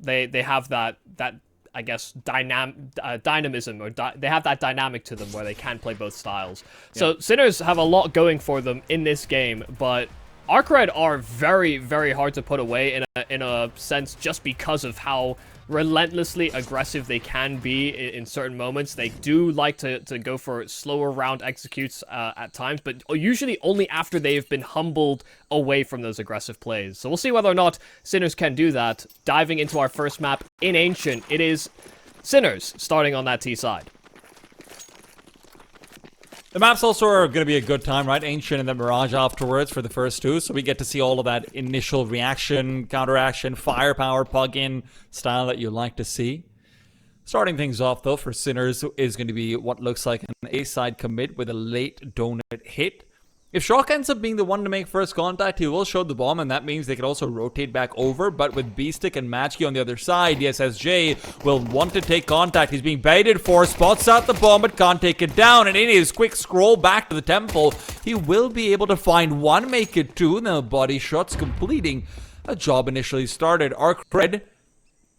They have that I guess dynamism, or they have that dynamic to them where they can play both styles. So Sinners have a lot going for them in this game, but ARCRED are very, very hard to put away in a sense, just because of how relentlessly aggressive they can be in certain moments. They do like to go for slower round executes at times, but usually only after they've been humbled away from those aggressive plays. So we'll see whether or not Sinners can do that. Diving into our first map in Ancient, it is Sinners starting on that T side. The maps also are going to be a good time, right? Ancient and then Mirage afterwards for the first two. So we get to see all of that initial reaction, counteraction, firepower, plug-in style that you like to see. Starting things off, though, for Sinners is going to be what looks like an A-side commit with a late donut hit. If Shock ends up being the one to make first contact, he will show the bomb, and that means they can also rotate back over. But with B-Stick and Matchkey on the other side, the SSJ will want to take contact. He's being baited for, spots out the bomb, but can't take it down. And in his quick scroll back to the temple, he will be able to find one, make it two. Now body shots completing a job initially started. ARCRED,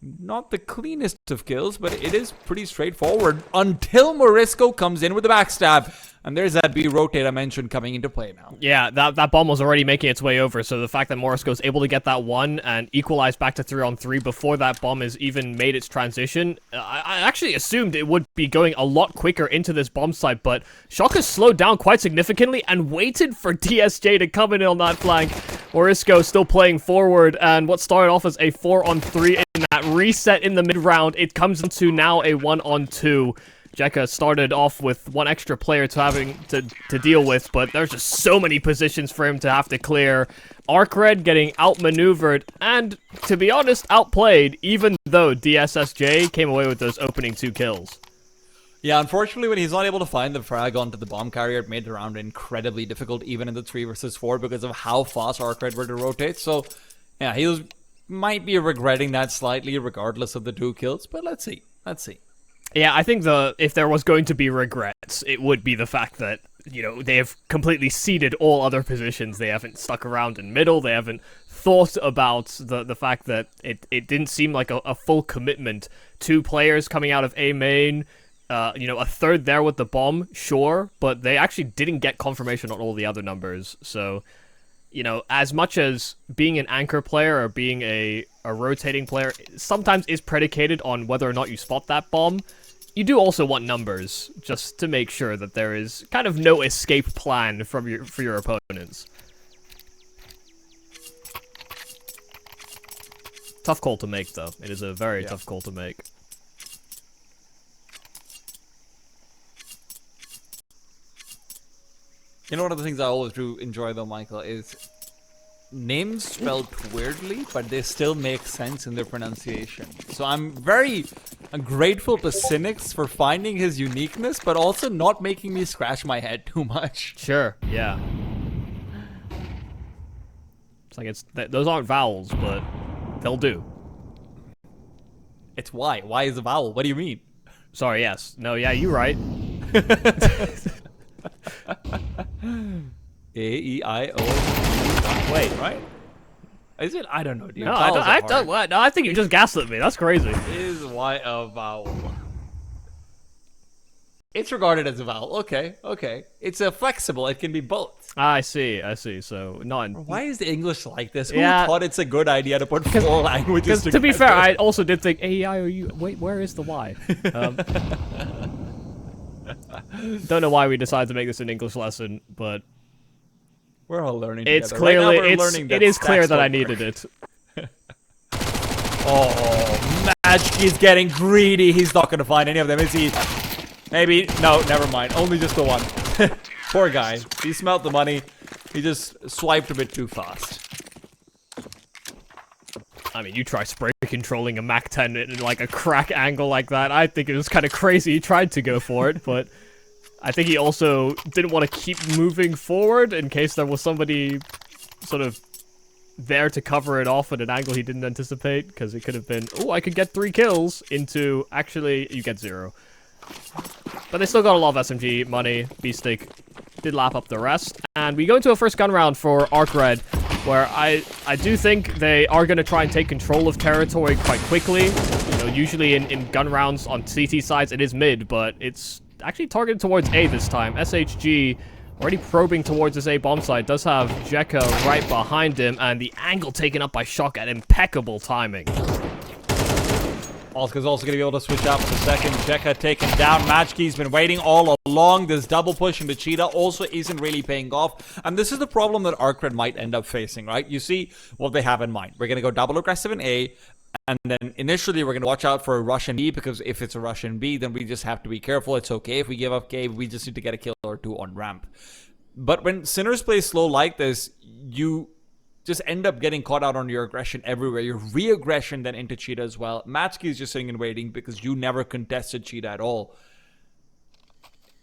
not the cleanest of kills, but it is pretty straightforward until Morisco comes in with the backstab. And there's that B rotate I mentioned coming into play now. Yeah, that bomb was already making its way over, so the fact that Morisco is able to get that one and equalize back to 3-on-3 before that bomb has even made its transition, I actually assumed it would be going a lot quicker into this bomb site, but Shock has slowed down quite significantly and waited for DSJ to come in on that flank. Morisco still playing forward, and what started off as a 4-on-3 in that reset in the mid-round, it comes into now a 1-on-2. Jekka started off with one extra player to deal with, but there's just so many positions for him to have to clear. ARCRED getting outmaneuvered and, to be honest, outplayed, even though DSSJ came away with those opening 2 kills. Yeah, unfortunately, when he's not able to find the frag onto the bomb carrier, it made the round incredibly difficult, even in the 3 versus 4, because of how fast ARCRED were to rotate. So, yeah, might be regretting that slightly, regardless of the 2 kills, but let's see. Let's see. Yeah, I think if there was going to be regrets, it would be the fact that, you know, they have completely ceded all other positions. They haven't stuck around in middle. They haven't thought about the fact that it didn't seem like a full commitment. 2 players coming out of A main, you know, a third there with the bomb, sure, but they actually didn't get confirmation on all the other numbers. So, you know, as much as being an anchor player or being a rotating player sometimes is predicated on whether or not you spot that bomb, you do also want numbers, just to make sure that there is kind of no escape plan for your opponents. Tough call to make, though. It is a very tough call to make. You know, one of the things I always do enjoy, though, Michael, is names spelled weirdly, but they still make sense in their pronunciation. So I'm grateful to Cynics for finding his uniqueness, but also not making me scratch my head too much. Sure, yeah. It's like those aren't vowels, but they'll do. It's Y. Y is a vowel. What do you mean? Sorry, yes. No, yeah, you're right. A-E-I-O. Wait, right? Is it? I don't know, dude. No, I think you just gaslit me. That's crazy. Is Y a vowel? It's regarded as a vowel. Okay, okay. It's a flexible. It can be both. I see. So, not in... Why is the English like this? Who thought it's a good idea to put 4 languages together? To be fair, I also did think A-E-I-O-U. Wait, where is the Y? Don't know why we decided to make this an English lesson, but we're all learning it's together. Clearly Right it is clear that I needed it. Oh, Matchkey's getting greedy. He's not going to find any of them, is he? Maybe. No, never mind. Only just the one. Poor guy. He smelt the money. He just swiped a bit too fast. I mean, you try spray controlling a MAC-10 in like a crack angle like that. I think it was kind of crazy. He tried to go for it, but I think he also didn't want to keep moving forward in case there was somebody sort of there to cover it off at an angle he didn't anticipate, because it could have been, oh, I could get 3 kills, into, actually, you get 0. But they still got a lot of SMG money. B-Stick did lap up the rest. And we go into a first gun round for ARCRED, where I do think they are going to try and take control of territory quite quickly. You know, usually in gun rounds on CT sides, it is mid, but it's actually targeted towards A this time. SHG already probing towards this A bomb site, does have Jekka right behind him, and the angle taken up by Shock at impeccable timing. Oscar's also going to be able to switch out for the second. Jekka taken down. Matchkey's been waiting all along. This double push into Cheetah also isn't really paying off. And this is the problem that ARCRED might end up facing, right? You see what they have in mind. We're going to go double aggressive in A. And then initially we're going to watch out for a Russian B, because if it's a Russian B, then we just have to be careful. It's okay if we give up Cave. We just need to get a kill or two on ramp. But when Sinners play slow like this, you just end up getting caught out on your aggression everywhere. Your re-aggression then into Cheetah as well. Matchkey is just sitting and waiting because you never contested Cheetah at all.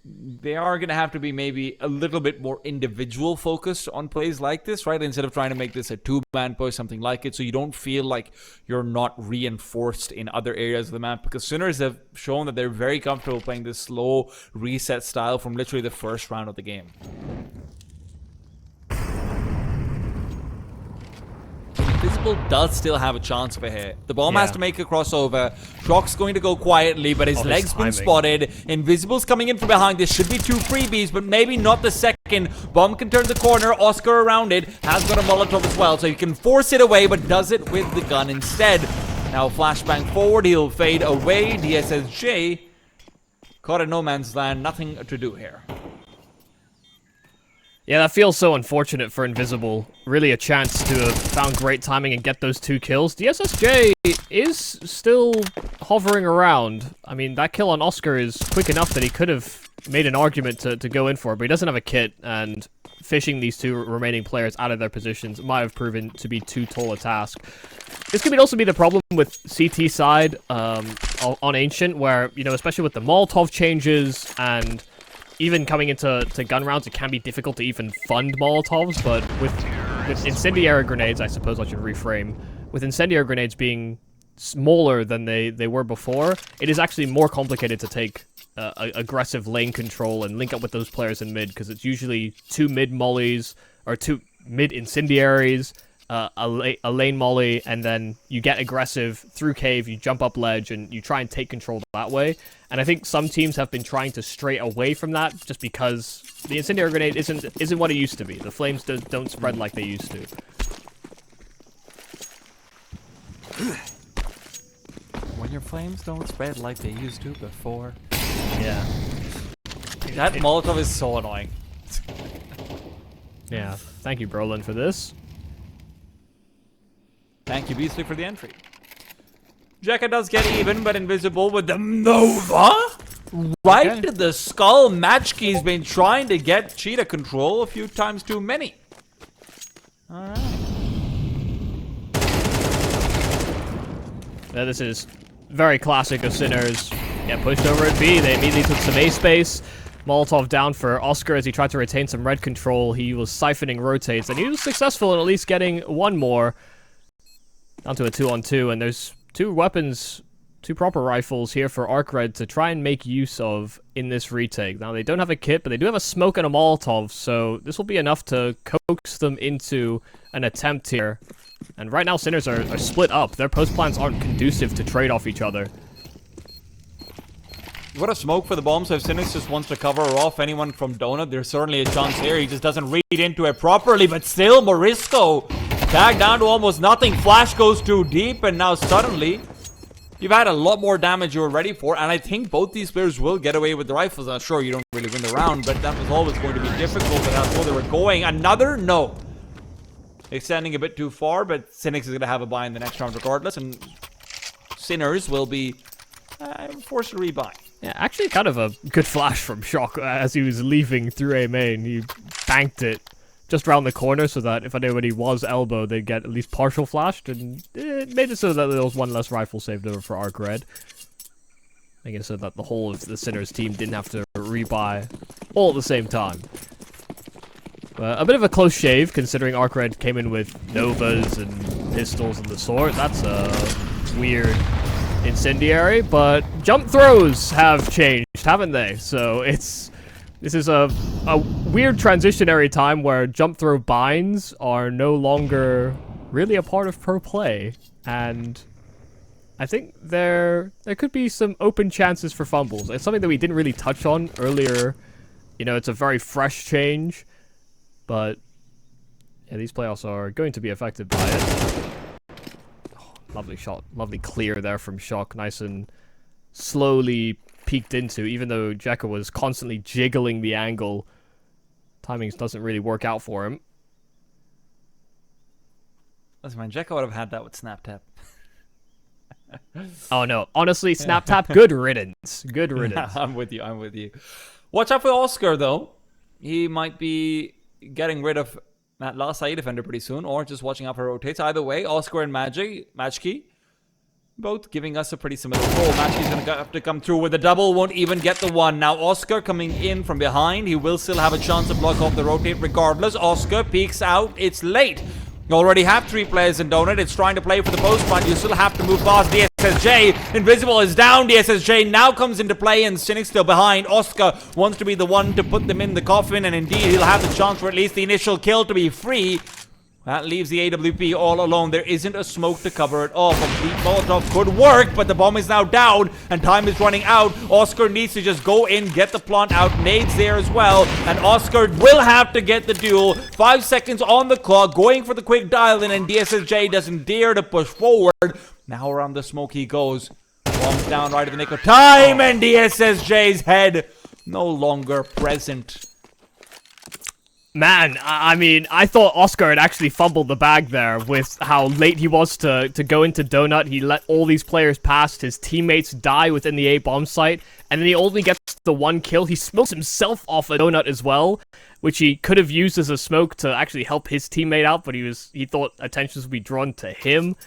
They are going to have to be maybe a little bit more individual focused on plays like this, right? Instead of trying to make this a two-man push, something like it, so you don't feel like you're not reinforced in other areas of the map. Because Sinners have shown that they're very comfortable playing this slow reset style from literally the first round of the game. Invisible does still have a chance of a hit. The bomb has to make a crossover. Shock's going to go quietly, but his leg's been spotted. Invisible's coming in from behind. This should be 2 freebies, but maybe not the second. Bomb can turn the corner. Oscar around it. Has got a Molotov as well, so he can force it away, but does it with the gun instead. Now flashbang forward. He'll fade away. DSSJ caught in no man's land. Nothing to do here. Yeah, that feels so unfortunate for Invisible. Really a chance to have found great timing and get those 2 kills. DSSJ is still hovering around. I mean, that kill on Oscar is quick enough that he could have made an argument to go in for it, but he doesn't have a kit, and fishing these 2 remaining players out of their positions might have proven to be too tall a task. This could also be the problem with CT side on Ancient, where, you know, especially with the Molotov changes and even coming into gun rounds, it can be difficult to even fund Molotovs, but with incendiary grenades, I suppose I should reframe, with incendiary grenades being smaller than they were before, it is actually more complicated to take aggressive lane control and link up with those players in mid, because it's usually 2 mid mollies, or 2 mid incendiaries, a lane molly, and then you get aggressive through cave, you jump up ledge, and you try and take control that way. And I think some teams have been trying to stray away from that just because the incendiary grenade isn't what it used to be. The flames don't spread like they used to. When your flames don't spread like they used to before. Yeah. That Molotov is so annoying. Yeah. Thank you, Brolin, for this. Thank you, Beastly, for the entry. Jekka does get even, but Invisible with the Nova right to the skull. Matchkey's been trying to get Cheetah control a few times too many. Alright. Yeah, this is very classic of Sinners. Get pushed over at B. They immediately took some A space. Molotov down for Oscar as he tried to retain some red control. He was siphoning rotates, and he was successful in at least getting one more. Down to a 2-on-2, and there's 2 weapons, 2 proper rifles here for ARCRED to try and make use of in this retake. Now, they don't have a kit, but they do have a smoke and a Molotov, so this will be enough to coax them into an attempt here. And right now, Sinners are split up. Their post plans aren't conducive to trade off each other. What a smoke for the bomb, so if Sinners just wants to cover off anyone from Donut, there's certainly a chance here. He just doesn't read into it properly, but still, Morisco tagged down to almost nothing. Flash goes too deep, and now suddenly, you've had a lot more damage you were ready for, and I think both these players will get away with the rifles. Now, sure, you don't really win the round, but that was always going to be difficult, and that's where they were going. Another no. Extending a bit too far, but Cynics is going to have a buy in the next round regardless, and Sinners will be forced to rebuy. Yeah, actually kind of a good flash from Shock as he was leaving through A main. He banked it just around the corner so that if anybody was elbow, they'd get at least partial flashed, and it made it so that there was one less rifle saved over for ARCRED. Making it so that the whole of the Sinners team didn't have to rebuy all at the same time. A bit of a close shave, considering ARCRED came in with Novas and pistols and the sort. That's a weird incendiary, but jump throws have changed, haven't they? So this is a a weird transitionary time where jump throw binds are no longer really a part of pro play, and I think there could be some open chances for fumbles. It's something that we didn't really touch on earlier. You know, it's a very fresh change, but yeah, these playoffs are going to be affected by it. Oh, lovely shot, lovely clear there from Shock, nice and slowly peeked into, even though Jekka was constantly jiggling the angle. Timings doesn't really work out for him. Listen, man, Jekka would have had that with Snap Tap. Oh no, honestly, Snap Tap, good riddance. Good riddance. I'm with you. Watch out for Oscar, though. He might be getting rid of that last side defender pretty soon, or just watching out for rotates. Either way, Oscar and Majki, both giving us a pretty similar role. Matchkey's going to have to come through with a double, won't even get the one. Now Oscar coming in from behind. He will still have a chance to block off the rotate regardless. Oscar peeks out. It's late. You already have 3 players in Donut. It's trying to play for the post front. You still have to move past DSSJ. Invisible is down. DSSJ now comes into play, and Cynic still behind. Oscar wants to be the one to put them in the coffin, and indeed he'll have the chance for at least the initial kill to be free. That leaves the AWP all alone. There isn't a smoke to cover it all. Complete Molotov could work, but the bomb is now down, and time is running out. Oscar needs to just go in, get the plant out. Nades there as well, and Oscar will have to get the duel. 5 seconds on the clock, going for the quick dial-in, and DSSJ doesn't dare to push forward. Now around the smoke he goes. Bombs down right at the nick of time, and DSSJ's head no longer present. Man, I mean, I thought Oscar had actually fumbled the bag there with how late he was to go into Donut. He let all these players pass. His teammates die within the A-bomb site. And then he only gets the 1 kill. He smokes himself off a Donut as well, which he could have used as a smoke to actually help his teammate out. But he thought attentions would be drawn to him.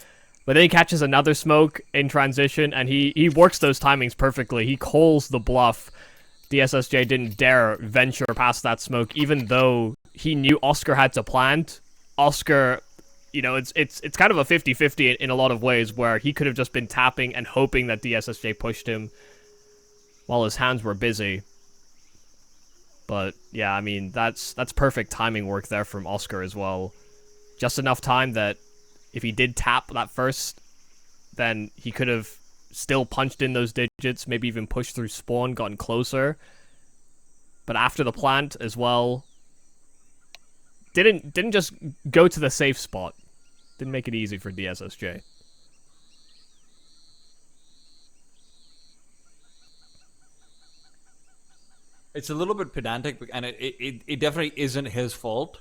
But then he catches another smoke in transition, and he works those timings perfectly. He calls the bluff. DSSJ didn't dare venture past that smoke, even though he knew Oscar had to plant. Oscar, you know, it's kind of a 50-50 in a lot of ways, where he could have just been tapping and hoping that DSSJ pushed him while his hands were busy. But yeah, I mean, that's perfect timing work there from Oscar as well. Just enough time that if he did tap that first, then he could have still punched in those digits, maybe even pushed through spawn, gotten closer. But after the plant as well, didn't just go to the safe spot. Didn't make it easy for DSSJ. It's a little bit pedantic, and it definitely isn't his fault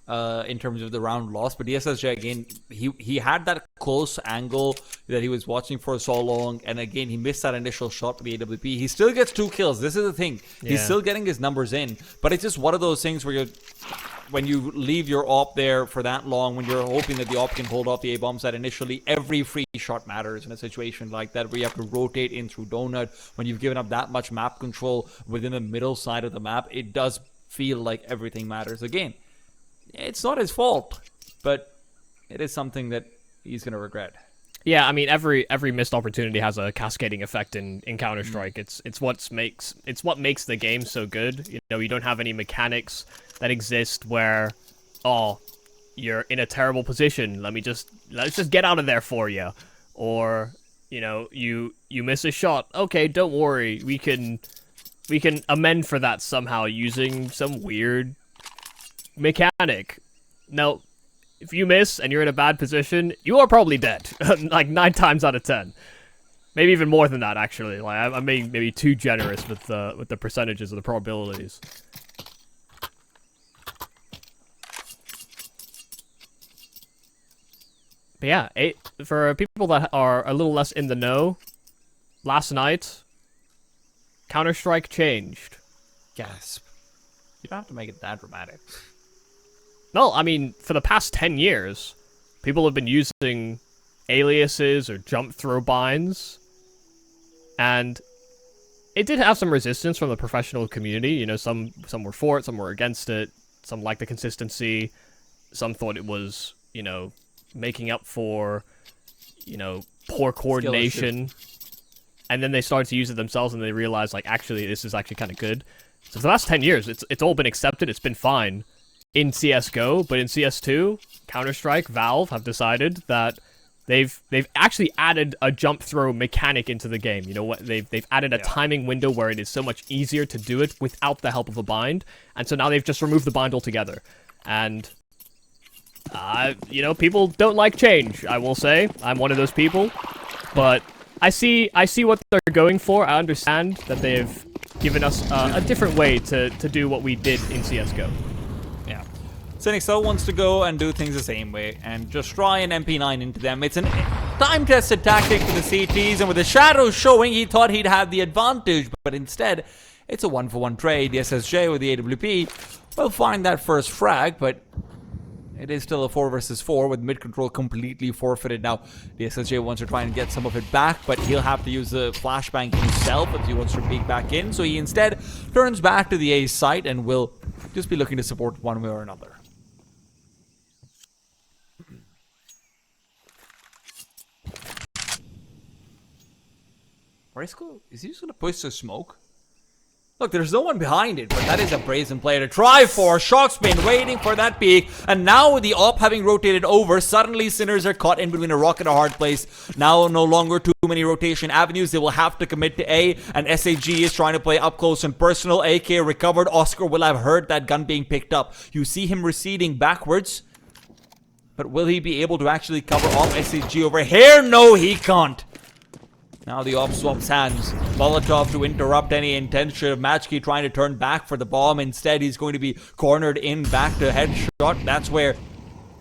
in terms of the round loss. But DSSJ, again, he had that close angle that he was watching for so long, and again, he missed that initial shot for the AWP. He still gets 2 kills. This is the thing. Yeah. He's still getting his numbers in, but it's just one of those things where when you leave your op there for that long, when you're hoping that the op can hold off the A-bomb side initially, every free shot matters in a situation like that where you have to rotate in through Donut. When you've given up that much map control within the middle side of the map, it does feel like everything matters. Again, it's not his fault, but it is something that he's going to regret. Yeah, I mean, every missed opportunity has a cascading effect in Counter-Strike. It's what makes the game so good. You know, you don't have any mechanics that exist where, oh, you're in a terrible position. Let's just get out of there for you. Or, you know, you miss a shot. Okay, don't worry. We can amend for that somehow using some weird mechanic. No. If you miss and you're in a bad position, you are probably dead. Like 9 times out of 10. Maybe even more than that, actually. Like I'm being maybe too generous with the percentages of the probabilities. But yeah, for people that are a little less in the know, last night, Counter-Strike changed. Gasp. You don't have to make it that dramatic. No, I mean, for the past 10 years, people have been using aliases or jump throw binds, and it did have some resistance from the professional community. You know, some were for it, some were against it, some liked the consistency, some thought it was, you know, making up for, you know, poor coordination, and then they started to use it themselves, and they realized, like, actually, this is actually kind of good. So for the last 10 years, it's all been accepted, it's been fine in CSGO, but in CS2, Counter-Strike, Valve have decided that they've actually added a jump throw mechanic into the game. You know what? They've added a timing window where it is so much easier to do it without the help of a bind, and so now they've just removed the bind altogether. And you know, people don't like change, I will say. I'm one of those people, but I see what they're going for. I understand that they've given us a different way to do what we did in CSGO. Yeah. Cynic wants to go and do things the same way and just try an MP9 into them. It's an time-tested tactic for the CTs, and with the shadows showing, he thought he'd have the advantage, but instead, it's a one-for-one trade. The SSJ with the AWP will find that first frag, but it is still a 4 versus 4 with mid-control completely forfeited. Now, the SSJ wants to try and get some of it back, but he'll have to use the flashbang himself if he wants to peek back in. So he instead turns back to the A site and will just be looking to support one way or another. Morisco, is he just going to push the smoke? Look, there's no one behind it, but that is a brazen play to try for. Shock's been waiting for that peek, and now with the op having rotated over, suddenly Sinners are caught in between a rock and a hard place. Now no longer too many rotation avenues. They will have to commit to A, and SAG is trying to play up close and personal. AK recovered. Oscar will have heard that gun being picked up. You see him receding backwards, but will he be able to actually cover off SAG over here? No, he can't. Now the op swaps hands. Molotov to interrupt any intention of Matchkey trying to turn back for the bomb. Instead, he's going to be cornered in back to headshot. That's where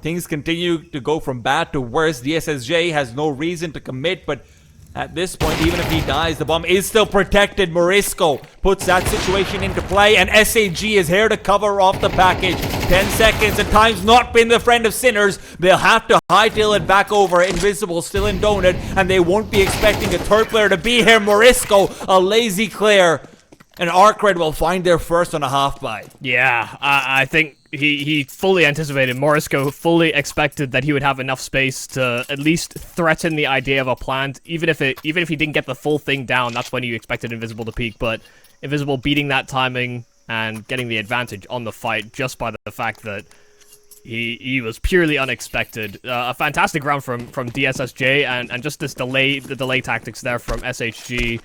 things continue to go from bad to worse. The SSJ has no reason to commit, but at this point, even if he dies, the bomb is still protected. Morisco puts that situation into play, and SAG is here to cover off the package. 10 seconds, and time's not been the friend of Sinners. They'll have to hightail it back over. Invisible still in donut, and they won't be expecting a third player to be here. Morisco, a lazy clear, and ARCRED will find their first on a half buy. Yeah, I think he fully anticipated. Morisco fully expected that he would have enough space to at least threaten the idea of a plant. Even if he didn't get the full thing down, that's when you expected Invisible to peek. But Invisible beating that timing and getting the advantage on the fight just by the fact that he was purely unexpected. A fantastic round from DSSJ, and just the delay tactics there from SHG.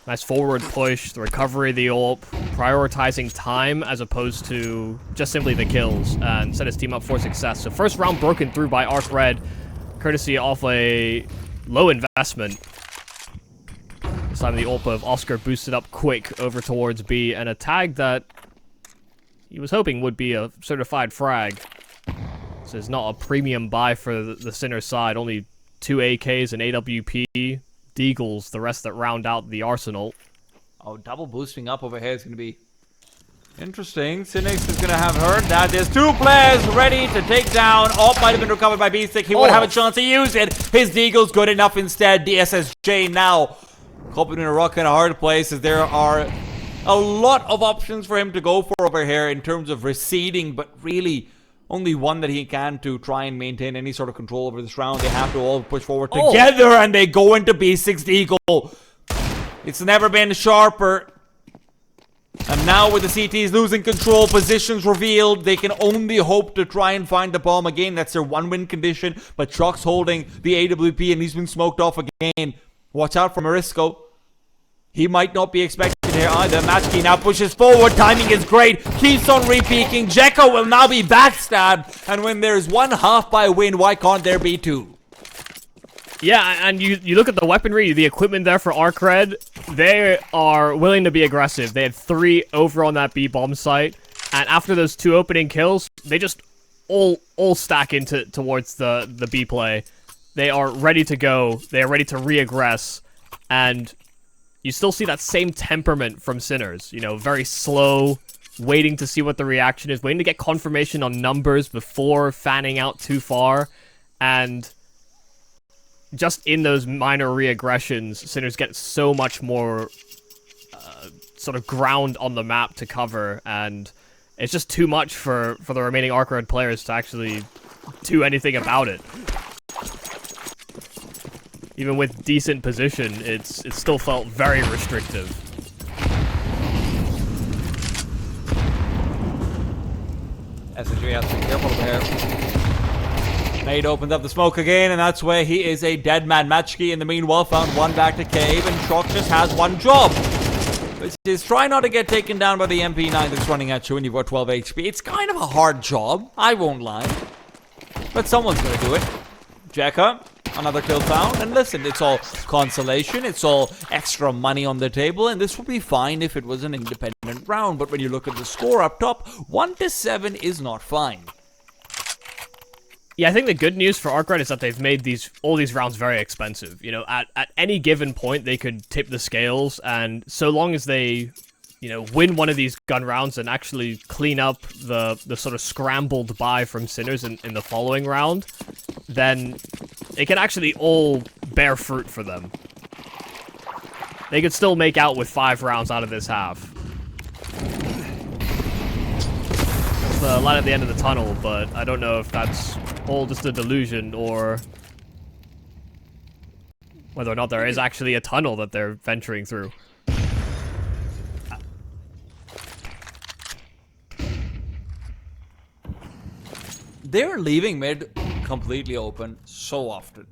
Nice forward push, the recovery of the AWP, prioritizing time as opposed to just simply the kills, and set his team up for success. So first round broken through by ARCRED, courtesy of a low investment. This time the AWP of Oscar boosted up quick over towards B, and a tag that he was hoping would be a certified frag. This is not a premium buy for the Sinner side, only 2 AKs and AWP. Deagles, the rest that round out the arsenal. Oh, double boosting up over here is going to be interesting. Cynics is going to have heard that there's 2 players ready to take down. Op might have been recovered by B-Stick. He would have a chance to use it. His Deagle's good enough instead. The SSJ now caught between a rock and a hard place, as there are a lot of options for him to go for over here in terms of receding, but really only one that he can to try and maintain any sort of control over this round. They have to all push forward together, and they go into B6 Eagle. It's never been sharper. And now with the CTs losing control, positions revealed, they can only hope to try and find the bomb again. That's their 1-win condition, but Chuck's holding the AWP, and he's been smoked off again. Watch out for Morisco. He might not be expected here either. Matchkey now pushes forward. Timing is great. Keeps on repeaking. Jekko will now be backstabbed. And when there's 1 half by win, why can't there be 2? Yeah, and you look at the weaponry, the equipment there for ARCRED, they are willing to be aggressive. They had 3 over on that B bomb site, and after those 2 opening kills, they just all stack into towards the B play. They are ready to go. They are ready to re-aggress, and you still see that same temperament from Sinners. You know, very slow, waiting to see what the reaction is, waiting to get confirmation on numbers before fanning out too far, and just in those minor re-aggressions, Sinners get so much more sort of ground on the map to cover, and it's just too much for the remaining ARCRED players to actually do anything about it. Even with decent position, it still felt very restrictive. SSJ has to be careful over here. Nate opens up the smoke again, and that's where he is a dead man. Matchkey in the meanwhile found one back to cave, and Shock just has one job, which is try not to get taken down by the MP9 that's running at you when you've got 12 HP. It's kind of a hard job, I won't lie, but someone's gonna do it. Jekka, another kill found, and listen, it's all consolation, it's all extra money on the table, and this would be fine if it was an independent round, but when you look at the score up top, 1-7 is not fine. Yeah, I think the good news for ARCRED is that they've made all these rounds very expensive. You know, at any given point, they could tip the scales, and so long as they, you know, win one of these gun rounds and actually clean up the sort of scrambled buy from Sinners in the following round, then it can actually all bear fruit for them. They could still make out with 5 rounds out of this half. It's the light at the end of the tunnel, but I don't know if that's all just a delusion or whether or not there is actually a tunnel that they're venturing through. They're leaving mid completely open so often.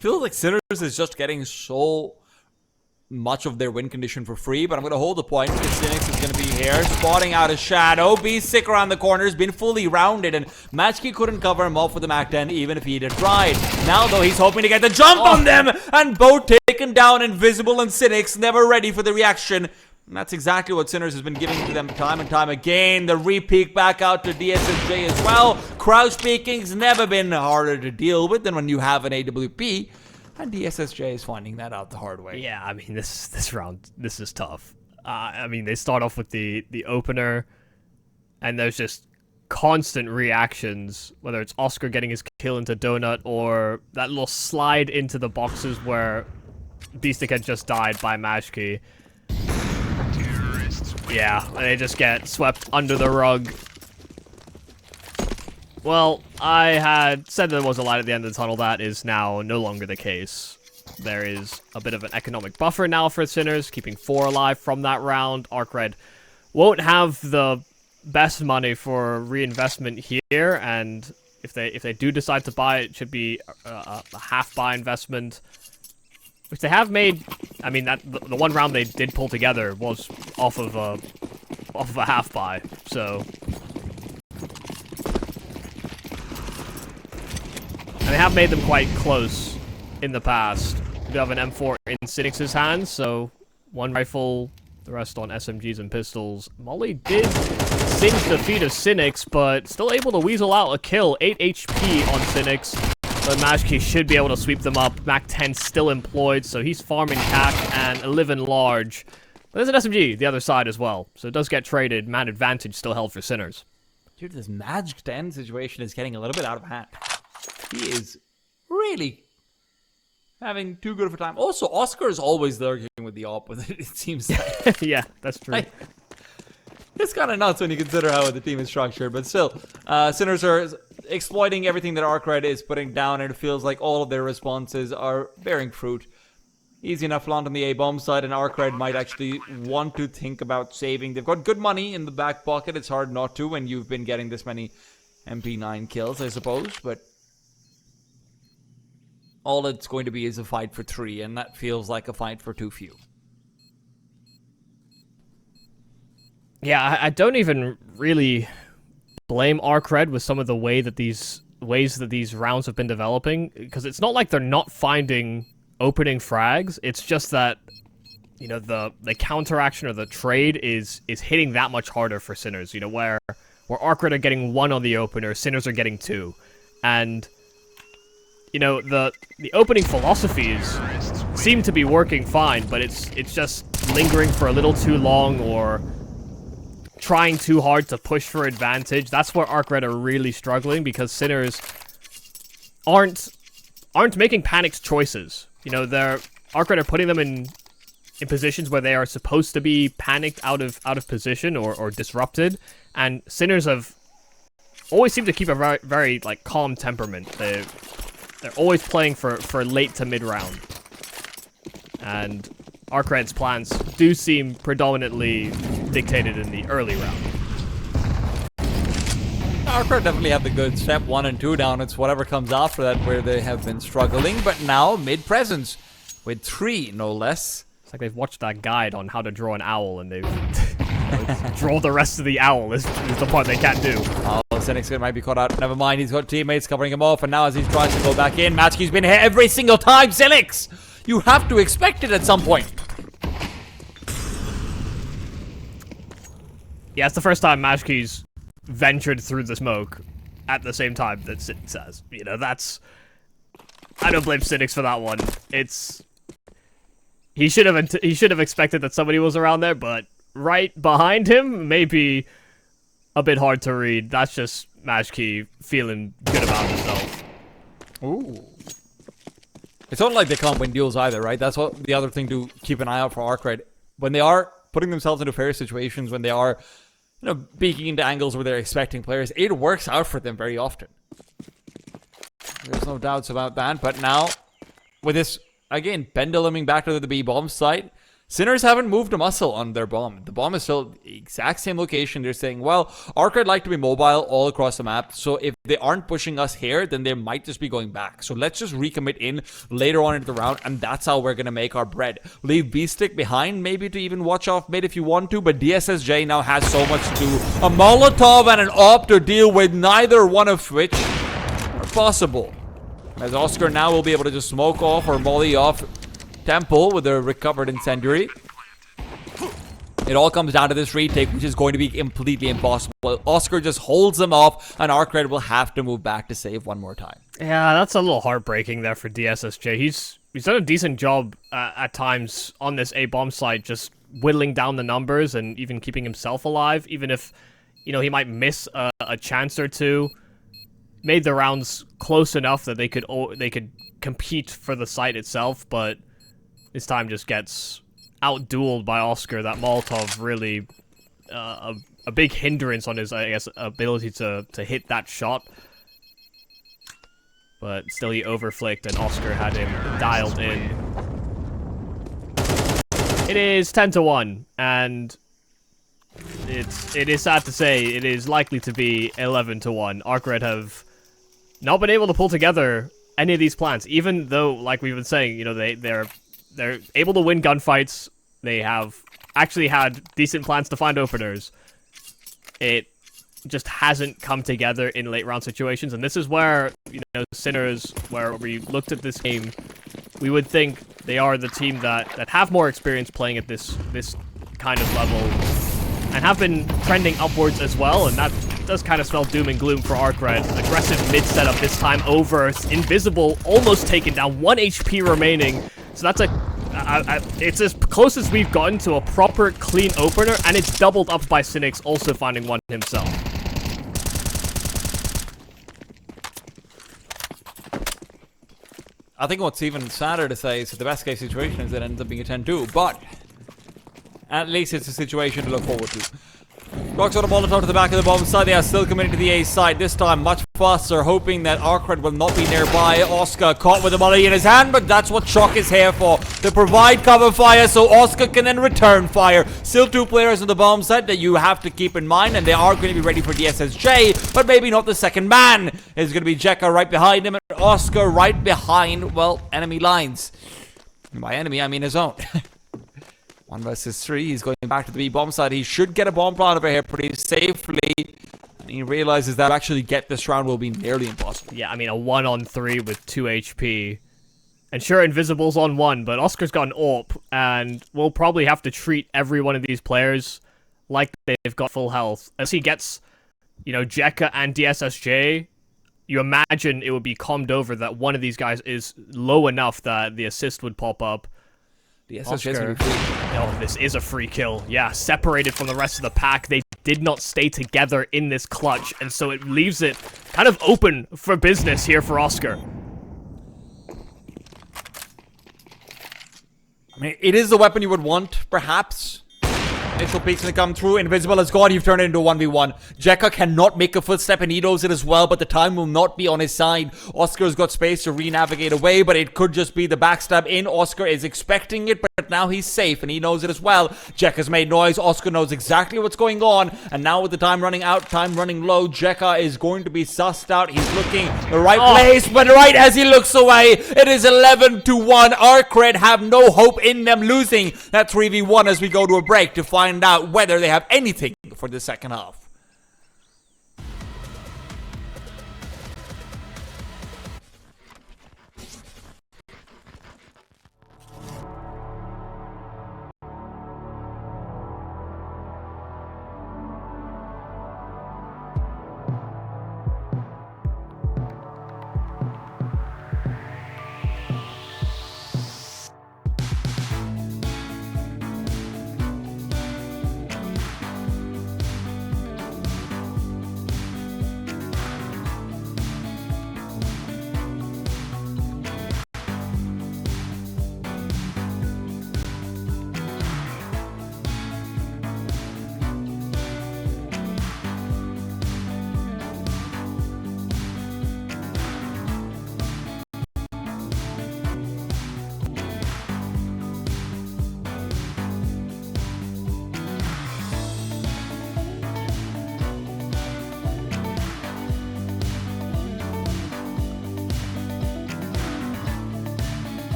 Feels like Sinners is just getting so much of their win condition for free, but I'm going to hold the point. Cynics is going to be here, spotting out a shadow. Beast sick around the corners, been fully rounded, and Matchkey couldn't cover him off with the Mac 10 even if he had tried. Now, though, he's hoping to get the jump on them, and both taken down. Invisible and Cynics never ready for the reaction. And that's exactly what Sinners has been giving to them time and time again. The re-peek back out to DSSJ as well. Crouch peeking's never been harder to deal with than when you have an AWP. And DSSJ is finding that out the hard way. Yeah, I mean, this round, this is tough. I mean, they start off with the opener, and there's just constant reactions, whether it's Oscar getting his kill into Donut, or that little slide into the boxes where Beastic had just died by Matchkey. Yeah, and they just get swept under the rug. Well, I had said there was a light at the end of the tunnel. That is now no longer the case. There is a bit of an economic buffer now for Sinners, keeping 4 alive from that round. ARCRED won't have the best money for reinvestment here, and if they do decide to buy, it should be a half-buy investment, which they have made. I mean, that the one round they did pull together was off of a half-buy, so. And they have made them quite close in the past. We have an M4 in Cynic's hands, so 1 rifle, the rest on SMGs and pistols. Molly did singe the feet of Cynics, but still able to weasel out a kill. 8 HP on Cynics, but Matchkey should be able to sweep them up. Mac 10 still employed, so he's farming cash and living large. But there's an SMG the other side as well, so it does get traded. Man advantage still held for Sinners. Dude, this Mag 10 situation is getting a little bit out of hand. He is really having too good of a time. Also, Oscar is always lurking with the op with it, it seems like. Yeah, that's true. It's kind of nuts when you consider how the team is structured, but still, Sinners are exploiting everything that ARCRED is putting down, and it feels like all of their responses are bearing fruit. Easy enough land on the A-bomb side, and ARCRED might actually want to think about saving. They've got good money in the back pocket. It's hard not to when you've been getting this many MP9 kills, I suppose, but all it's going to be is a fight for 3, and that feels like a fight for too few. Yeah, I don't even really blame ARCRED with some of the ways that these rounds have been developing, because it's not like they're not finding opening frags. It's just that, you know, the counteraction or the trade is hitting that much harder for Sinners. You know, where ARCRED are getting 1 on the opener, Sinners are getting 2, and you know, the opening philosophies seem to be working fine, but it's just lingering for a little too long or trying too hard to push for advantage. That's where ARCRED are really struggling, because Sinners aren't making panicked choices. You know, ARCRED are putting them in positions where they are supposed to be panicked out of position or disrupted, and Sinners have always seemed to keep a very, very like calm temperament. They're always playing for late to mid-round. And ARCRED's plans do seem predominantly dictated in the early round. ARCRED definitely have the good step 1 and 2 down. It's whatever comes after that where they have been struggling. But now, mid-presence with 3, no less. It's like they've watched that guide on how to draw an owl, and they've draw the rest of the owl is the part they can't do. Oh, Cynics might be caught out. Never mind, he's got teammates covering him off, and now as he's trying to go back in, Matchkey's been hit every single time, Cynics! You have to expect it at some point. Yeah, it's the first time Matchkey's ventured through the smoke at the same time that Cynics has. You know, that's... I don't blame Cynics for that one. It's... He should have expected that somebody was around there, but right behind him may be a bit hard to read. That's just Matchkey feeling good about himself. Ooh. It's not like they can't win duels either, right? That's what the other thing to keep an eye out for ARCRED. When they are putting themselves into fair situations, when they are, you know, peeking into angles where they're expecting players, it works out for them very often. There's no doubts about that. But now, with this, again, penduluming back to the B bomb site, Sinners haven't moved a muscle on their bomb. The bomb is still the exact same location. They're saying, well, ARCRED like to be mobile all across the map, so if they aren't pushing us here, then they might just be going back. So let's just recommit in later on into the round, and that's how we're going to make our bread. Leave B-Stick behind, maybe to even watch off mid if you want to, but DSSJ now has so much to do. A Molotov and an AWP to deal with, neither one of which are possible. As Oscar now will be able to just smoke off or molly off Temple with a recovered incendiary. It all comes down to this retake, which is going to be completely impossible. Oscar just holds them off, and ARCRED will have to move back to save one more time. Yeah, that's a little heartbreaking there for DSSJ. He's done a decent job at times on this A-bomb site, just whittling down the numbers and even keeping himself alive, even if, you know, he might miss a chance or two. Made the rounds close enough that they could compete for the site itself, but this time just gets out-dueled by Oscar. That Molotov really a big hindrance on his, I guess, ability to hit that shot. But still he overflicked and Oscar had him dialed in. It is 10-1, and it is sad to say it is likely to be 11-1. ARCRED have not been able to pull together any of these plans, even though, like we've been saying, you know, they're able to win gunfights. They have actually had decent plans to find openers. It just hasn't come together in late round situations, and this is where, you know, Sinners, where we looked at this game, we would think they are the team that have more experience playing at this kind of level, and have been trending upwards as well, and that does kind of spell doom and gloom for ARCRED. Aggressive mid setup this time over. Invisible almost taken down, 1 HP remaining. So that's it's as close as we've gotten to a proper clean opener, and it's doubled up by Cynics also finding one himself. I think what's even sadder to say is that the best case situation is that it ends up being a 10-2, but at least it's a situation to look forward to. Rocks on a Molotov to the back of the bomb side. They are still committing to the A side. This time much faster, hoping that ARCRED will not be nearby. Oscar caught with the molly in his hand, but that's what Shock is here for. To provide cover fire so Oscar can then return fire. Still 2 players on the bomb site that you have to keep in mind, and they are going to be ready for DSSJ, but maybe not the second man. It's going to be Jekka right behind him, and Oscar right behind, well, enemy lines. And by enemy, I mean his own. 1 versus 3, he's going back to the B bomb side. He should get a bomb plant over here pretty safely. And he realizes that actually get this round will be nearly impossible. Yeah, I mean, a 1-on-3 with 2 HP. And sure, Invisible's on 1, but Oscar's got an AWP, and we'll probably have to treat every one of these players like they've got full health. As he gets, you know, Jekka and DSSJ, you imagine it would be calmed over that one of these guys is low enough that the assist would pop up. Oscar. Oh, this is a free kill. Yeah, separated from the rest of the pack. They did not stay together in this clutch, and so it leaves it kind of open for business here for Oscar. I mean, it is the weapon you would want, perhaps. Initial peeks gonna come through. Invisible has gone. You've turned it into a 1v1. Jekka cannot make a footstep, and he knows it as well, but the time will not be on his side. Oscar's got space to re-navigate away, but it could just be the backstab in. Oscar is expecting it, but now he's safe, and he knows it as well. Jekka's made noise. Oscar knows exactly what's going on, and now with the time running out, time running low, Jekka is going to be sussed out. He's looking the right place, but right as he looks away, it is 11-1. ARCRED have no hope in them losing that 3v1 as we go to a break to find out whether they have anything for the second half.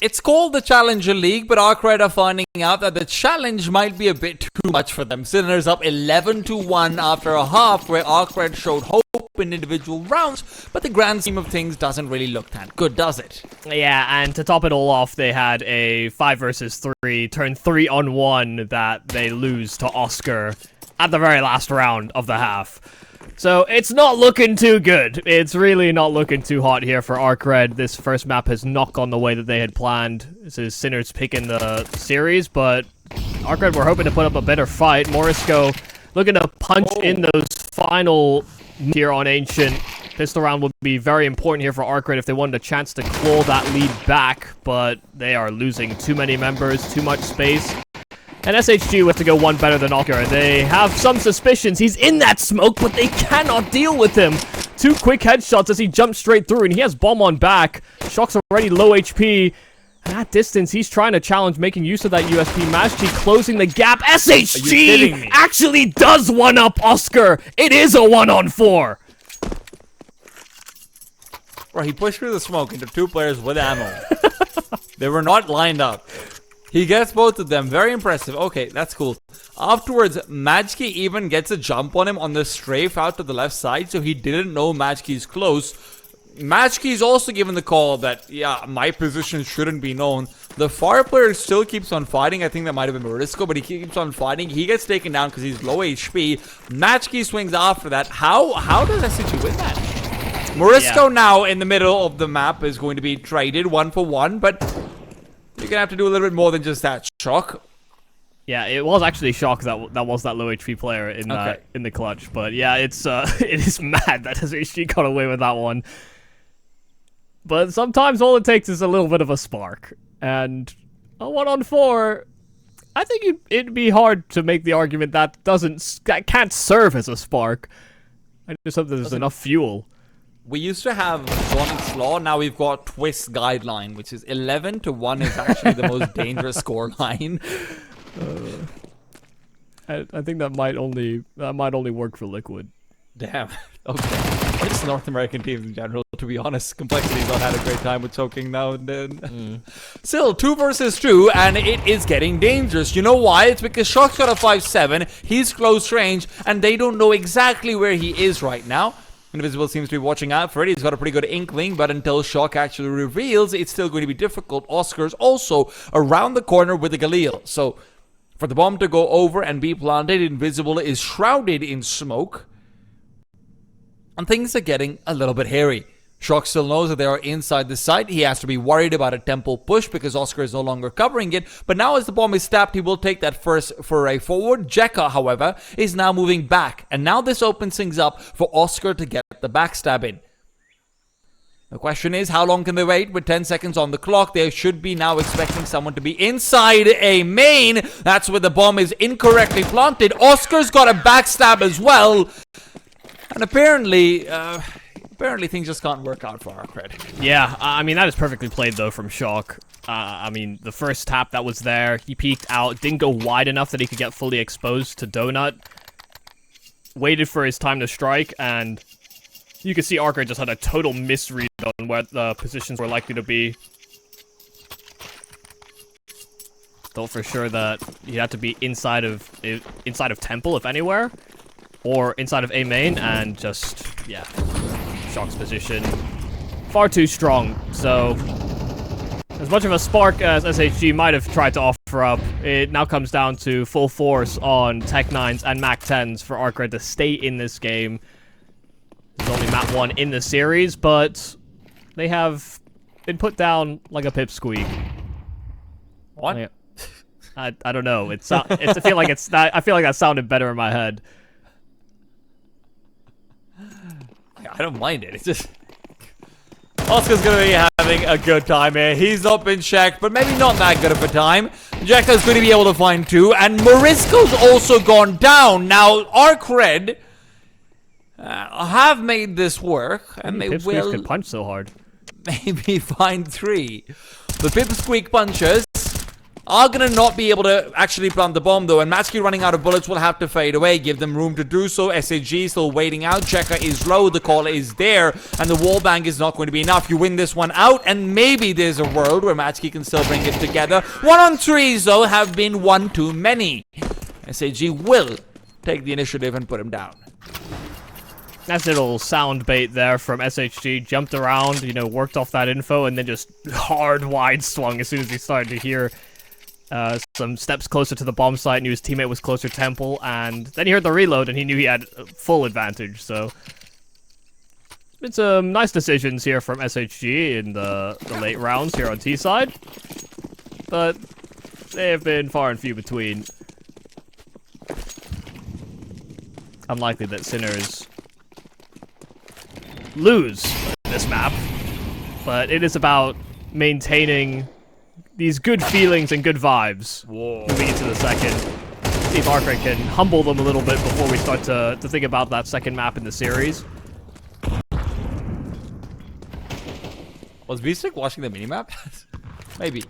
It's called the Challenger League, but ARCRED are finding out that the challenge might be a bit too much for them. Sinners up 11-1 after a half where ARCRED showed hope in individual rounds, but the grand scheme of things doesn't really look that good, does it? Yeah, and to top it all off, they had a 5 versus 3, turn 3-on-1 that they lose to Oscar at the very last round of the half. So it's not looking too good. It's really not looking too hot here for ARCRED. This first map has not gone the way that they had planned. This is Sinners picking the series, but ARCRED were hoping to put up a better fight. Morisco looking to punch in those final here on Ancient. Pistol round would be very important here for ARCRED if they wanted a chance to claw that lead back, but they are losing too many members, too much space. And SHG with to go one better than Oscar. They have some suspicions. He's in that smoke, but they cannot deal with him. 2 quick headshots as he jumps straight through, and he has bomb on back. Shock's already low HP. And at distance, he's trying to challenge, making use of that USP. Mashchi closing the gap. SHG actually does one-up Oscar. It is a 1-on-4. Bro, he pushed through the smoke into 2 players with ammo. They were not lined up. He gets both of them. Very impressive. Okay, that's cool. Afterwards, Majki even gets a jump on him on the strafe out to the left side, so he didn't know Majki's close. Majki's also given the call that, yeah, my position shouldn't be known. The far player still keeps on fighting. I think that might have been Morisco, but he keeps on fighting. He gets taken down because he's low HP. Majki swings after that. How does SCG win that? Morisco now in the middle of the map is going to be traded 1-for-1, but you're going to have to do a little bit more than just that, Shock. Yeah, it was actually Shock that was that low HP player in the clutch. But yeah, it's it is mad that SHG got away with that one. But sometimes all it takes is a little bit of a spark. And a 1-on-4, I think it'd be hard to make the argument that can't serve as a spark. I just hope there's enough fuel. We used to have Zonic's Law, now we've got Twist Guideline, which is 11-1 is actually the most dangerous score line. I think that might only work for Liquid. Damn. Okay. It's North American teams in general, to be honest. Complexity's not had a great time with choking now and then. Still, 2 versus 2, and it is getting dangerous. You know why? It's because Shock's got a 5-7, he's close range, and they don't know exactly where he is right now. Invisible seems to be watching out for it. He's got a pretty good inkling, but until Shock actually reveals, it's still going to be difficult. Oscar's also around the corner with the Galil. So, for the bomb to go over and be planted, Invisible is shrouded in smoke. And things are getting a little bit hairy. Shock still knows that they are inside the site. He has to be worried about a temple push because Oscar is no longer covering it. But now as the bomb is tapped, he will take that first foray forward. Jekka, however, is now moving back. And now this opens things up for Oscar to get the backstab in. The question is, how long can they wait? With 10 seconds on the clock, they should be now expecting someone to be inside a main. That's where the bomb is incorrectly planted. Oscar's got a backstab as well. And apparently things just can't work out for ARCRED. Yeah, I mean, that is perfectly played, though, from Shock. I mean, the first tap that was there, he peeked out, didn't go wide enough that he could get fully exposed to Donut. Waited for his time to strike, and you could see ARCRED just had a total misread on where the positions were likely to be. Thought for sure that he had to be inside of Temple, if anywhere. Or inside of A main, and just, yeah, Shock's position far too strong. So, as much of a spark as SHG might have tried to offer up, it now comes down to full force on Tech 9s and Mac 10s for ARCRED to stay in this game. There's only map 1 in the series, but they have been put down like a pipsqueak. What? Yeah. I don't know. I feel like that sounded better in my head. I don't mind it. It's just Oscar's gonna be having a good time here. He's not been checked, but maybe not that good of a time. Jekka's going to be able to find 2, and Morisco's also gone down. Now, ARCRED have made this work, and they will could punch so hard. Maybe find 3. The Pipsqueak punchers are going to not be able to actually plant the bomb, though, and Matsky running out of bullets will have to fade away, give them room to do so. SAG still waiting out. Jekka is low, the call is there, and the wallbang is not going to be enough. You win this one out, and maybe there's a world where Matsky can still bring it together. 1-on-3s, though, have been one too many. SAG will take the initiative and put him down. Nice little sound bait there from SHG. Jumped around, you know, worked off that info, and then just hard wide swung as soon as he started to hear some steps closer to the bomb site, knew his teammate was closer to Temple, and then he heard the reload and he knew he had full advantage, so it's been some nice decisions here from SHG in the late rounds here on T-side, but they have been far and few between. Unlikely that Sinners lose this map, but it is about maintaining these good feelings and good vibes moving into the second. See if ARCRED can humble them a little bit before we start to think about that second map in the series. Was V-Stick watching the minimap? Maybe.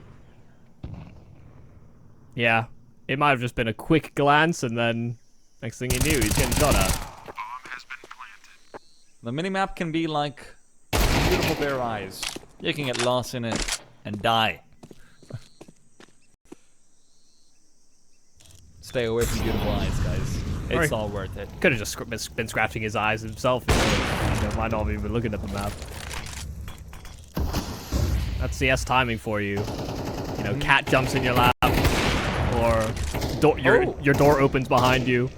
Yeah, it might have just been a quick glance, and then next thing you knew, he's getting shot at. The minimap can be like beautiful bare eyes. You can get lost in it and die. Stay away from beautiful eyes, guys. It's all worth it. Could have just been scratching his eyes himself. Might not have even looking at the map. That's CS timing for you. You know, cat jumps in your lap, or your door opens behind you.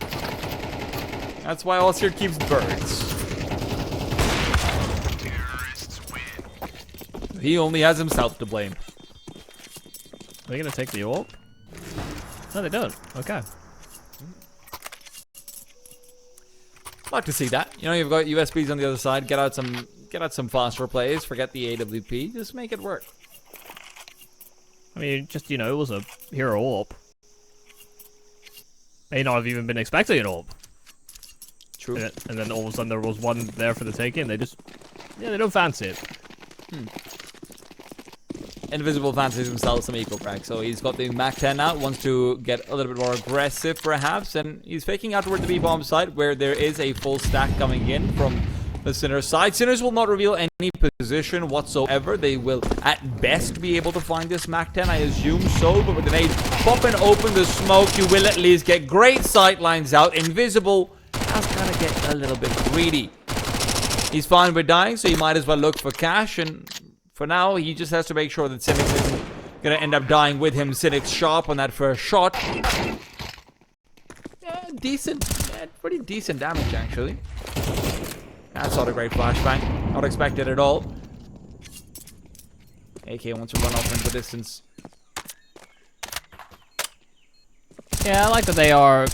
That's why ARCRED keeps birds. He only has himself to blame. Are they gonna take the ult? No, they don't. Okay. Like to see that. You know, you've got USBs on the other side. Get out some faster plays. Forget the AWP. Just make it work. I mean, just, you know, it was a hero AWP. May not have even been expecting an AWP. True. And then all of a sudden there was one there for the taking. They just, they don't fancy it. Invisible fancies himself some eco crack, so he's got the Mac 10 out, wants to get a little bit more aggressive perhaps, and he's faking out toward the B-bomb side where there is a full stack coming in from the Sinners side. Sinners will not reveal any position whatsoever. They will at best be able to find this Mac 10, I assume so, but with the nade popping open the smoke, you will at least get great sight lines out. Invisible has kind of get a little bit greedy. He's fine with dying, so he might as well look for cash, and for now, he just has to make sure that Cynic isn't going to end up dying with him. Cynic's sharp on that first shot. Yeah, decent. Yeah, pretty decent damage, actually. That's not a great flashbang. Not expected at all. AK wants to run off into the distance. Yeah, I like that they are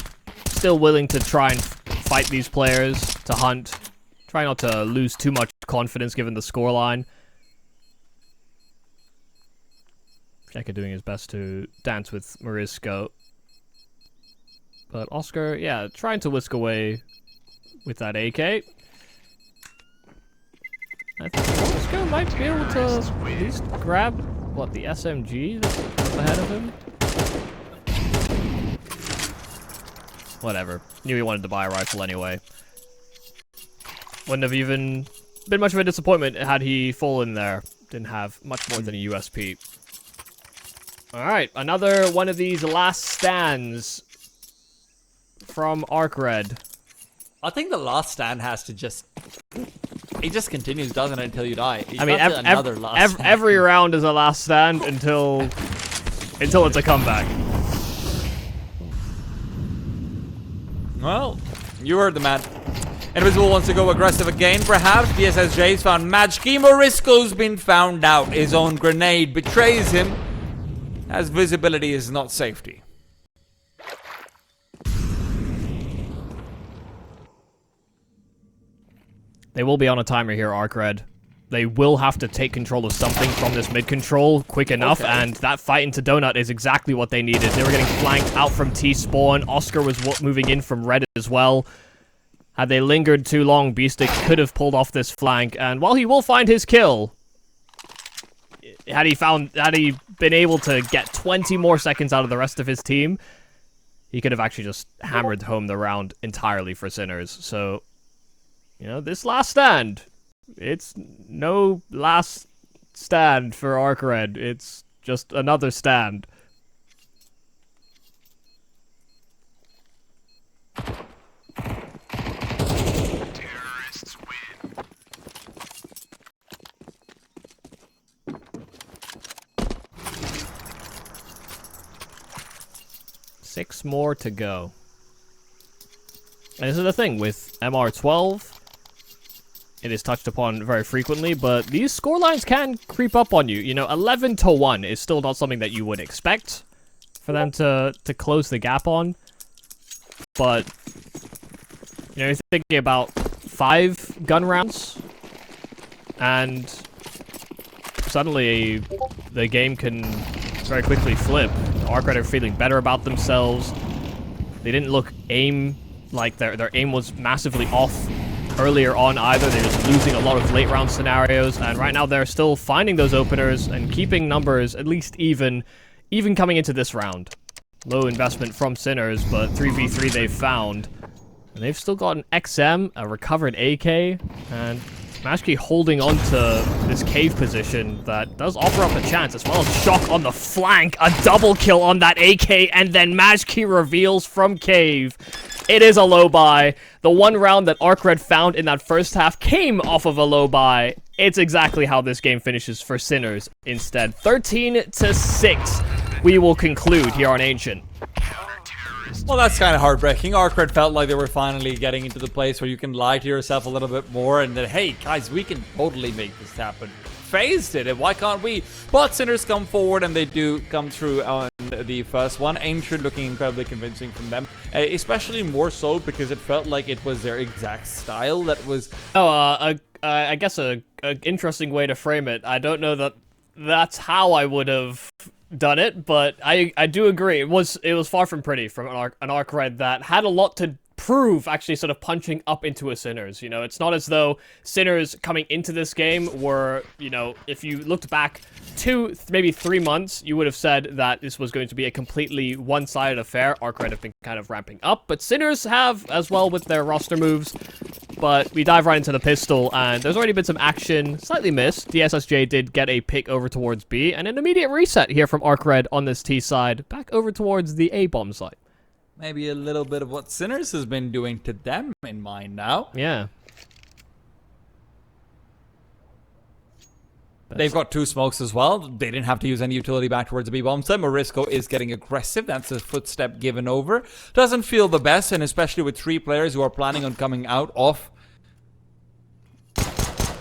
still willing to try and fight these players, to hunt. Try not to lose too much confidence given the scoreline. Checker doing his best to dance with Marisco. But Oscar, yeah, trying to whisk away with that AK. I think Marisco might be able to at least grab, what, the SMG that's ahead of him? Whatever. Knew he wanted to buy a rifle anyway. Wouldn't have even been much of a disappointment had he fallen there. Didn't have much more than a USP. Alright, another one of these last stands from ARCRED. I think the last stand has to just... It just continues, doesn't it, until you die. I mean, every round is a last stand until it's a comeback. Well, you heard the man. Invisible wants to go aggressive again, perhaps. BSSJ's found Majki. Morisco's been found out. His own grenade betrays him, as visibility is not safety. They will be on a timer here, ARCRED. They will have to take control of something from this mid-control quick enough, and that fight into Donut is exactly what they needed. They were getting flanked out from T-spawn. Oscar was moving in from red as well. Had they lingered too long, Beastic could have pulled off this flank, and while he will find his kill, had he been able to get 20 more seconds out of the rest of his team, he could have actually just hammered home the round entirely for Sinners. So, you know, this last stand, it's no last stand for ARCRED. It's just another stand. Terrorists win. 6 more to go. And this is the thing with MR12. It is touched upon very frequently, but these scorelines can creep up on you. You know, 11-1 is still not something that you would expect for them to close the gap on. But, you know, you're thinking about 5 gun rounds, and suddenly the game can very quickly flip. ARCRED are feeling better about themselves. They didn't look like their aim was massively off earlier on either. They're just losing a lot of late round scenarios, and right now they're still finding those openers and keeping numbers at least even coming into this round. Low investment from Sinners, but 3v3 they've found. And they've still got an XM, a recovered AK, and Mashki holding on to this cave position that does offer up a chance, as well as Shock on the flank. A double kill on that AK, and then Mashki reveals from cave. It is a low buy. The one round that ARCRED found in that first half came off of a low buy. It's exactly how this game finishes for Sinners instead. 13-6. We will conclude here on Ancient. Well, that's kind of heartbreaking. ARCRED felt like they were finally getting into the place where you can lie to yourself a little bit more and that, hey, guys, we can totally make this happen. FaZe did it. Why can't we? But Sinners come forward and they do come through on the first one. Ancient looking incredibly convincing from them, especially more so because it felt like it was their exact style that was... I guess a interesting way to frame it. I don't know that that's how I would have done it, but I do agree. It was far from pretty from an ARCRED that had a lot to prove, actually sort of punching up into a Sinners. You know, it's not as though Sinners coming into this game were, you know, if you looked back 2, maybe 3 months, you would have said that this was going to be a completely one-sided affair. ARCRED have been kind of ramping up, but Sinners have as well with their roster moves. But we dive right into the pistol, and there's already been some action, slightly missed. The SSJ did get a pick over towards B, and an immediate reset here from ARCRED on this T side, back over towards the A bomb side. Maybe a little bit of what Sinners has been doing to them in mind now. Yeah. They've got 2 smokes as well. They didn't have to use any utility back towards the B-bomb side. Morisco is getting aggressive. That's a footstep given over. Doesn't feel the best, and especially with 3 players who are planning on coming out of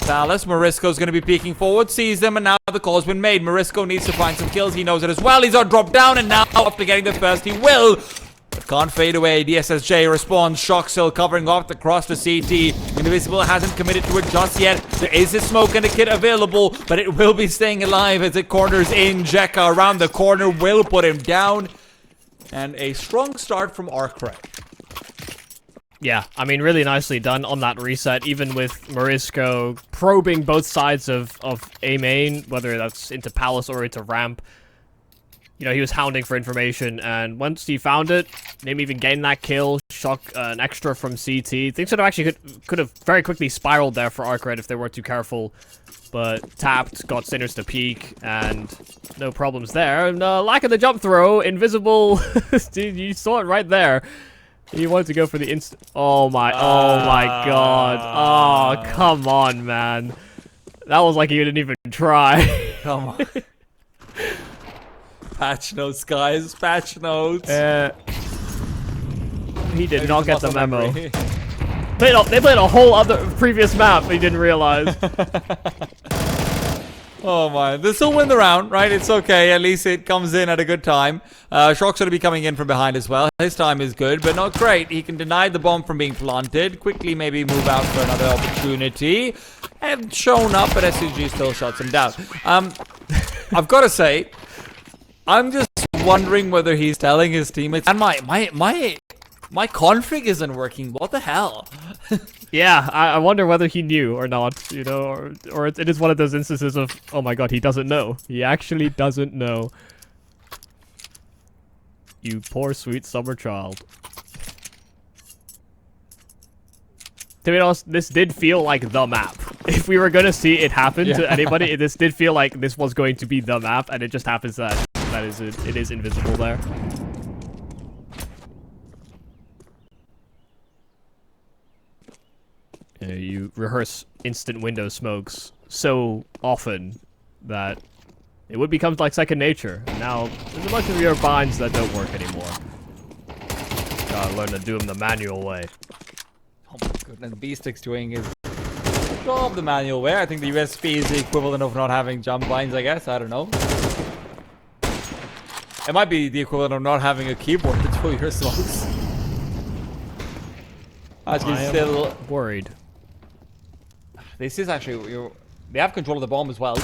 Palace. Morisco's going to be peeking forward, sees them, and now the call's been made. Morisco needs to find some kills. He knows it as well. He's on drop down, and now after getting the first, he will. But can't fade away. DSSJ responds. Shock still covering off across the CT. Invisible hasn't committed to it just yet. There is a smoke and a kit available, but it will be staying alive as it corners in. Jekka around the corner will put him down. And a strong start from ARCRED. Yeah, I mean, really nicely done on that reset, even with Morisco probing both sides of A main, whether that's into Palace or into Ramp. You know, he was hounding for information, and once he found it, maybe even gained that kill, Shock an extra from CT. Things that actually could have very quickly spiraled there for ARCRED if they weren't too careful. But tapped, got Sinners to peek, and no problems there. And lack of the jump throw, Invisible, you saw it right there. He wanted to go for the instant. Oh my god. Oh, come on, man. That was like he didn't even try. Come on. Patch notes, guys. Patch notes. He did not get the memo. They played a whole other previous map he didn't realize. Oh my, this will win the round, right? It's okay, at least it comes in at a good time. Shock's gonna be coming in from behind as well. His time is good, but not great. He can deny the bomb from being planted, quickly maybe move out for another opportunity, and shown up, but SCG still shuts him down. I've gotta say, I'm just wondering whether he's telling his teammates, and my config isn't working, what the hell? Yeah, I wonder whether he knew or not, you know, or it is one of those instances of, oh my god, he doesn't know. He actually doesn't know. You poor sweet summer child. To be honest, this did feel like the map. If we were going to see it happen to anybody, this did feel like this was going to be the map, and it just happens that it is invisible there. You rehearse instant window smokes so often that it would become like second nature. Now, there's a bunch of your binds that don't work anymore. Gotta learn to do them the manual way. Oh my goodness, B-Stick's doing his job the manual way. I think the USP is the equivalent of not having jump binds, I guess. I don't know. It might be the equivalent of not having a keyboard to do your smokes. Actually, still worried. This is actually, they have control of the bomb as well.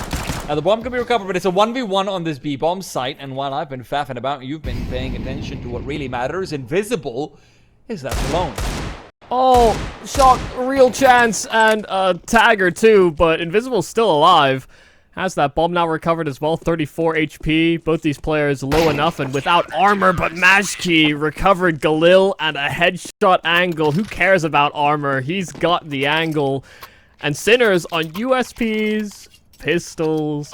Now the bomb can be recovered, but it's a 1v1 on this B-bomb site. And while I've been faffing about, you've been paying attention to what really matters. Invisible is left alone. Oh, Shock, real chance, and a tagger too, but Invisible's still alive. Has that bomb now recovered as well, 34 HP. Both these players low enough and without armor, but Majki recovered Galil and a headshot angle. Who cares about armor? He's got the angle. And Sinners on USPs, pistols,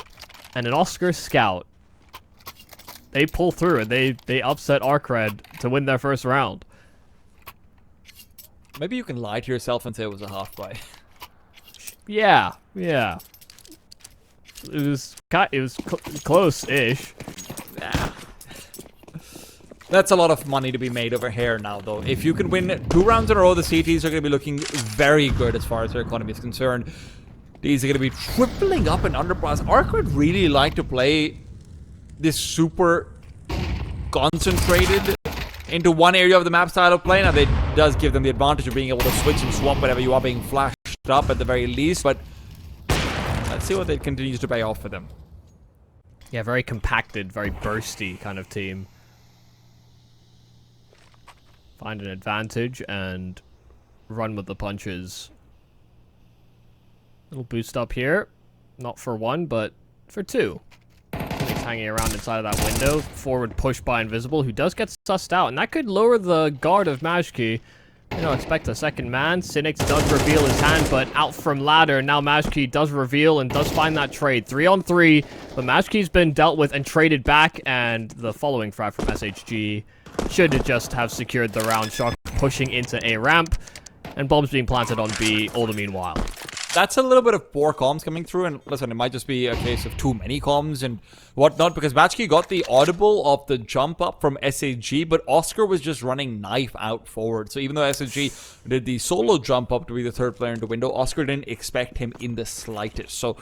and an Oscar Scout. They pull through and they upset ARCRED to win their first round. Maybe you can lie to yourself and say it was a half buy. Yeah. It was close-ish. Nah. That's a lot of money to be made over here now, though. If you can win 2 rounds in a row, the CTs are going to be looking very good as far as their economy is concerned. These are going to be tripling up in underpass. ARCRED really like to play this super concentrated into one area of the map style of play. Now, it does give them the advantage of being able to switch and swap whenever you are being flashed up at the very least, but let's see what it continues to pay off for them. Yeah, very compacted, very bursty kind of team. Find an advantage and run with the punches. Little boost up here. Not for 1, but for 2. He's hanging around inside of that window. Forward push by Invisible, who does get sussed out. And that could lower the guard of Majki. You know, expect a second man. Cynics does reveal his hand, but out from ladder. Now Majki does reveal and does find that trade. 3-on-3, but Majki's been dealt with and traded back. And the following frag from SHG should just have secured the round. Shock pushing into A ramp, and bombs being planted on B all the meanwhile. That's a little bit of poor comms coming through, and listen, it might just be a case of too many comms and whatnot, because Matchkey got the audible of the jump up from SAG, but Oscar was just running knife out forward. So even though SAG did the solo jump up to be the 3rd player into window, Oscar didn't expect him in the slightest. So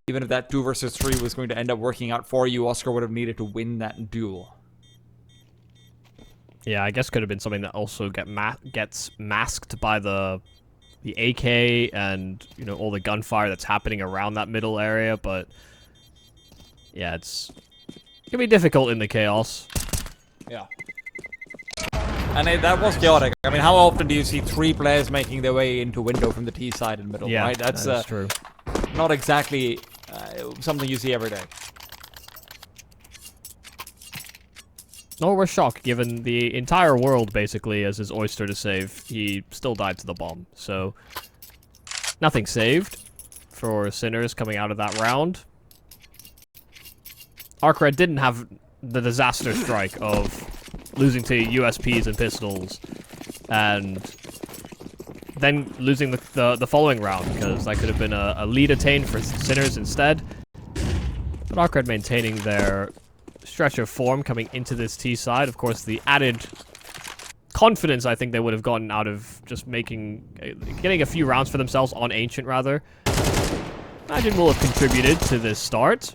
even if that 2 versus 3 was going to end up working out for you, Oscar would have needed to win that duel. Yeah, I guess could have been something that also gets masked by the AK and, you know, all the gunfire that's happening around that middle area, but yeah, it can be difficult in the chaos. Yeah. And that was chaotic. I mean, how often do you see 3 players making their way into window from the T side and middle, right? That's true. Not exactly something you see every day. Nor was Shock, given the entire world basically as his oyster to save. He still died to the bomb, so nothing saved for Sinners coming out of that round. ARCRED didn't have the disaster strike of losing to USPs and pistols, and then losing the following round, because that could have been a lead attained for Sinners instead. But ARCRED maintaining their stretch of form coming into this T side. Of course, the added confidence I think they would have gotten out of just getting a few rounds for themselves on Ancient, rather. Imagine will have contributed to this start.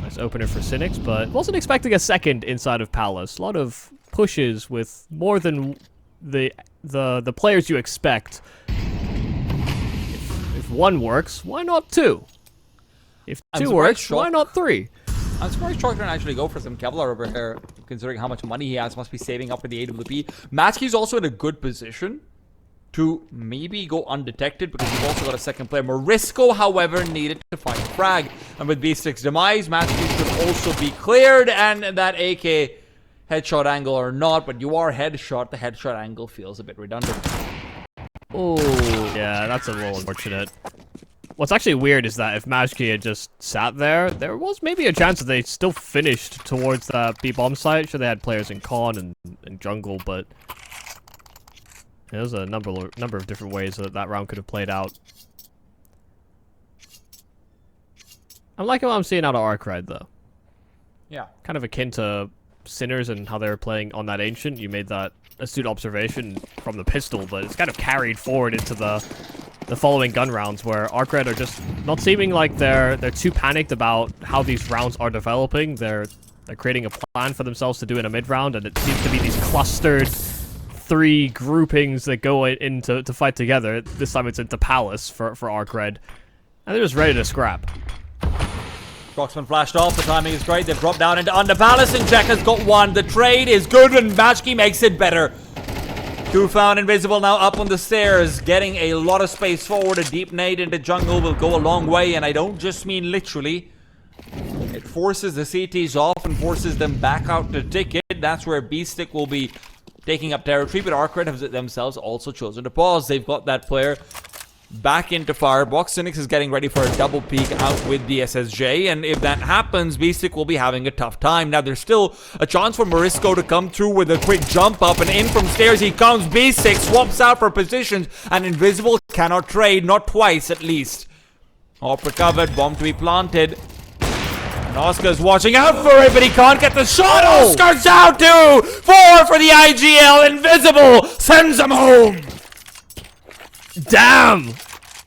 Nice opener for Cynics, but wasn't expecting a second inside of Palace. A lot of pushes with more than the players you expect. If 1 works, why not 2? If 2 works, why not 3? I'm surprised Shock didn't actually go for some Kevlar over here, considering how much money he has. Must be saving up for the AWP. Matchkey's also in a good position to maybe go undetected, because he's also got a second player. Morisco, however, needed to find a frag. And with B6's demise, Matchkey should also be cleared. And that AK headshot angle or not, but you are headshot. The headshot angle feels a bit redundant. Oh, yeah, that's a little unfortunate. What's actually weird is that if Majki had just sat there, there was maybe a chance that they still finished towards that B-bomb site. Sure, they had players in con and jungle, but there's a number of different ways that round could have played out. I'm liking what I'm seeing out of ARCRED, though. Yeah. Kind of akin to Sinners and how they were playing on that Ancient. You made that astute observation from the pistol, but it's kind of carried forward into the following gun rounds, where ARCRED are just not seeming like they're too panicked about how these rounds are developing. They're creating a plan for themselves to do in a mid round, and it seems to be these clustered 3 groupings that go in to fight together. This time it's into Palace for ARCRED, and they're just ready to scrap. Proxman flashed off. The timing is great. They've dropped down into under Palace, and Jack has got 1. The trade is good, and Matchkey makes it better. 2 found Invisible now up on the stairs, getting a lot of space forward. A deep nade into jungle will go a long way, and I don't just mean literally. It forces the CTs off and forces them back out to ticket. That's where B-Stick will be taking up territory, but ARCRED have themselves also chosen to pause. They've got that player back into Firebox. Cynics is getting ready for a double peek out with the SSJ, and if that happens, Beastic will be having a tough time. Now, there's still a chance for Morisco to come through with a quick jump up, and in from stairs he comes. Beastic swaps out for positions, and Invisible cannot trade, not twice at least. Op recovered, bomb to be planted. And Oscar's watching out for it, but he can't get the shot. Oscar's down too! 4 for the IGL. Invisible sends him home. Damn!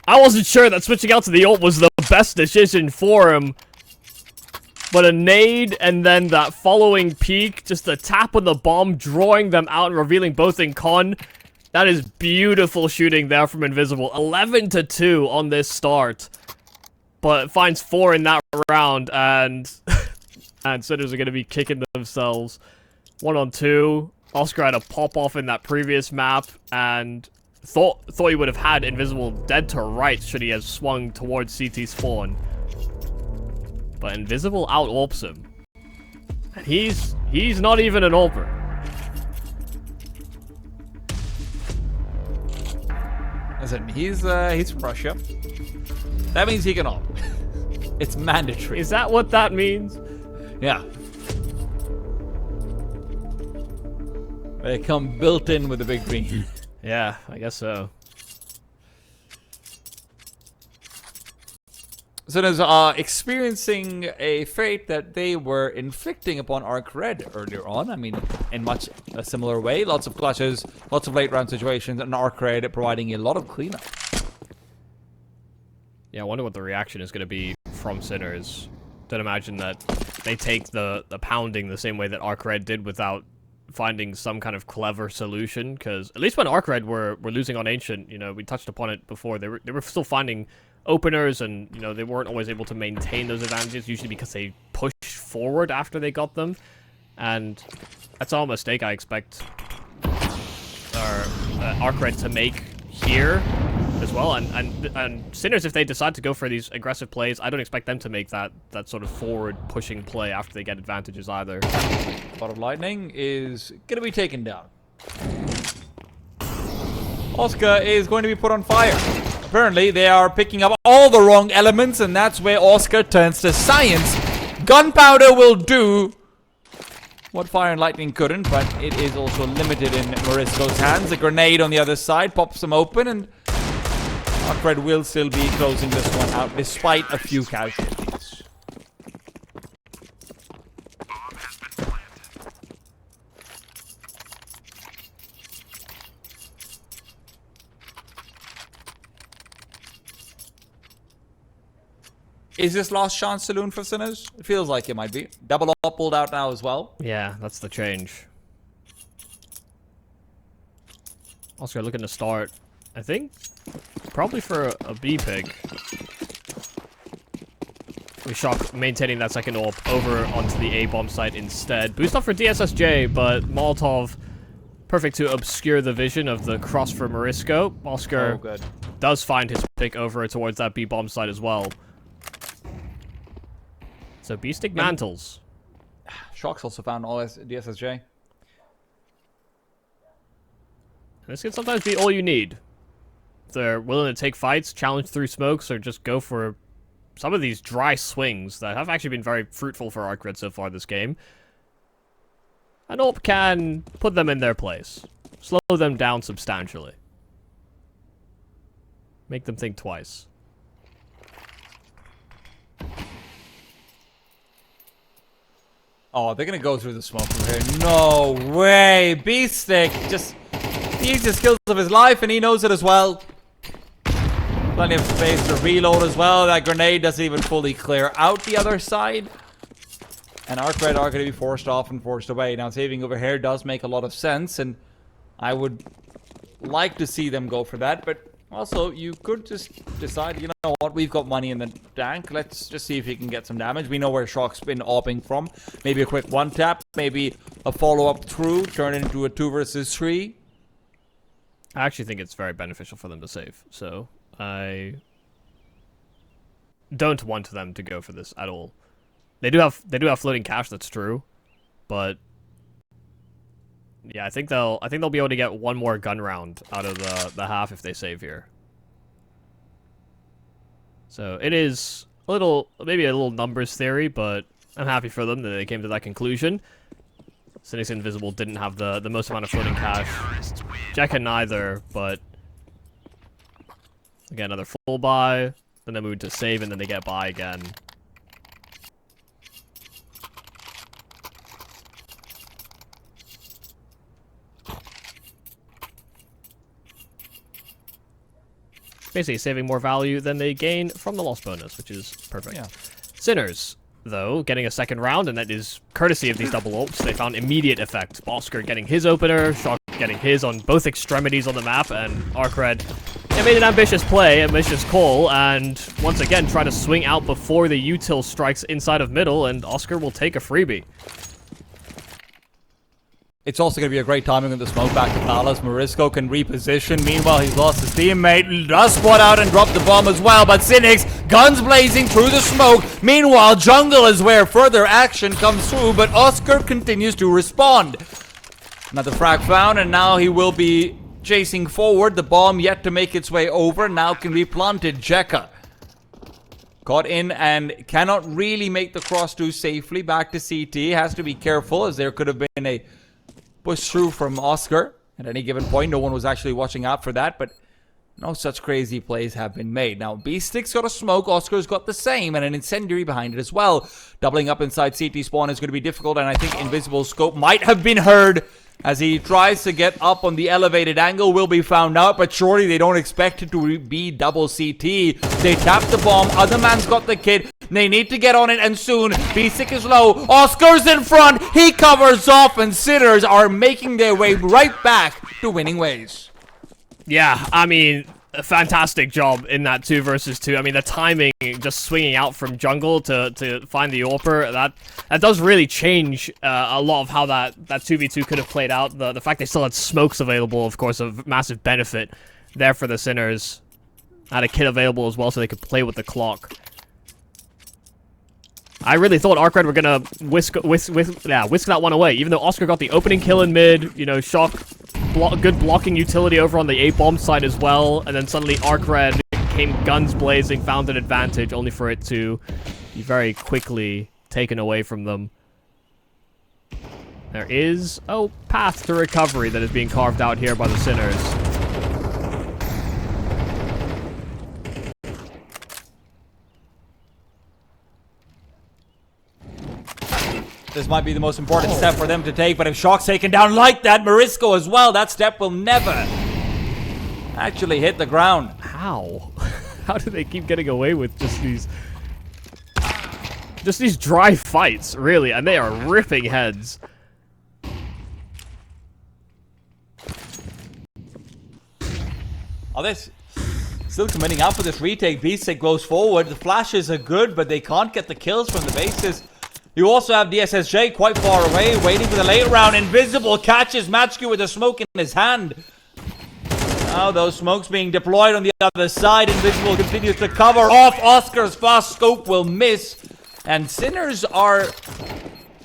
I wasn't sure that switching out to the ult was the best decision for him. But a nade and then that following peek, just a tap on the bomb, drawing them out and revealing both in con. That is beautiful shooting there from Invisible. 11-2 on this start. But finds 4 in that round, and and Sinners are going to be kicking themselves. 1-on-2. Oscar had a pop-off in that previous map, and thought he would have had Invisible dead to right should he have swung towards CT spawn. But Invisible out-AWPs him. And he's not even an AWPer. Listen, he's from Russia. That means he can AWP. It's mandatory. Is that what that means? Yeah. They come built in with the big green. Yeah, I guess so. So there's experiencing a fate that they were inflicting upon ARCRED earlier on. I mean, in much a similar way. Lots of clutches, lots of late round situations, and ARCRED providing a lot of cleanup. Yeah, I wonder what the reaction is going to be from Sinners. Don't imagine that they take the pounding the same way that ARCRED did without finding some kind of clever solution. Because at least when ARCRED were losing on Ancient, you know, we touched upon it before, they were still finding openers, and you know, they weren't always able to maintain those advantages, usually because they pushed forward after they got them. And that's all a mistake I expect ARCRED to make here as well, and Sinners, if they decide to go for these aggressive plays, I don't expect them to make that sort of forward pushing play after they get advantages either. Pot of Lightning is gonna be taken down. Oscar is going to be put on fire. Apparently, they are picking up all the wrong elements, and that's where Oscar turns to science. Gunpowder will do what Fire and Lightning couldn't, but it is also limited in Morisco's hands. A grenade on the other side pops them open, and ARCRED will still be closing this one out despite a few casualties. Is this last chance saloon for Sinners? It feels like it might be. Double up pulled out now as well. Yeah, that's the change. Oscar looking to start, I think, probably for a B pick. With Shock maintaining that second AWP over onto the A bomb site instead. Boost up for DSSJ, but Molotov perfect to obscure the vision of the cross for Morisco. Oscar does find his pick over towards that B bomb site as well. So B-Stick mantles. Shock's also found all DSSJ. This can sometimes be all you need. If they're willing to take fights, challenge through smokes, or just go for some of these dry swings that have actually been very fruitful for ARCRED so far this game. An AWP can put them in their place. Slow them down substantially. Make them think twice. Oh, they're gonna go through the smoke from here. No way! B-Stick just the easiest kills of his life, and he knows it as well. Plenty of space to reload as well. That grenade doesn't even fully clear out the other side. And ARCRED are going to be forced off and forced away. Now, saving over here does make a lot of sense, and I would like to see them go for that, but also, you could just decide, you know what, we've got money in the tank. Let's just see if he can get some damage. We know where Shock's been AWPing from. Maybe a quick one-tap, maybe a follow-up through, turn it into a 2 versus 3. I actually think it's very beneficial for them to save, so I don't want them to go for this at all. They do have floating cash, that's true, but yeah, I think they'll be able to get one more gun round out of the half if they save here. So it is a little, maybe a little numbers theory, but I'm happy for them that they came to that conclusion. Cynic's Invisible didn't have the most amount of floating cash. Jekka neither, but again, another full buy. Then they move to save, and then they get buy again. Basically saving more value than they gain from the loss bonus, which is perfect. Yeah. Sinners, though, getting a second round, and that is courtesy of these double ults. They found immediate effect. Oscar getting his opener, Shock getting his on both extremities on the map, and ARCRED, they made an ambitious play, ambitious call, and once again try to swing out before the util strikes inside of middle, and Oscar will take a freebie. It's also going to be a great timing with the smoke back to Palace. Morisco can reposition. Meanwhile, he's lost his teammate. Does spot out and drop the bomb as well. But Cynics, guns blazing through the smoke. Meanwhile, jungle is where further action comes through. But Oscar continues to respond. Another frag found, and now he will be chasing forward. The bomb yet to make its way over. Now can be planted. Jekka caught in and cannot really make the cross through safely. Back to CT. Has to be careful, as there could have been a push through from Oscar at any given point. No one was actually watching out for that, but no such crazy plays have been made. Now, Beastick's got a smoke, Oscar's got the same, and an incendiary behind it as well. Doubling up inside CT spawn is going to be difficult, and I think Invisible Scope might have been heard as he tries to get up on the elevated angle. Will be found out, but surely they don't expect it to be double CT. They tap the bomb, other man's got the kit. They need to get on it, and soon. Beastick is low. Oscar's in front. He covers off, and Sinners are making their way right back to winning ways. Yeah, I mean, a fantastic job in that 2 versus 2. I mean, the timing, just swinging out from jungle to find the AWPer, that does really change a lot of how that 2v2 could have played out. The fact they still had smokes available, of course, a massive benefit there for the Sinners. Had a kit available as well, so they could play with the clock. I really thought ARCRED were gonna whisk that one away, even though Oscar got the opening kill in mid, you know, Shock, good blocking utility over on the A-bomb side as well, and then suddenly ARCRED came guns blazing, found an advantage, only for it to be very quickly taken away from them. There is a path to recovery that is being carved out here by the Sinners. This might be the most important step for them to take, but if Shock's taken down like that, Morisco as well, that step will never actually hit the ground. How? How do they keep getting away with just these dry fights, really? And they are ripping heads. Oh, this still committing out for this retake. Beastic goes forward. The flashes are good, but they can't get the kills from the bases. You also have DSSJ quite far away, waiting for the late round. Invisible catches Matchku with a smoke in his hand. Now those smokes being deployed on the other side. Invisible continues to cover off. Oscar's fast scope will miss. And Sinners are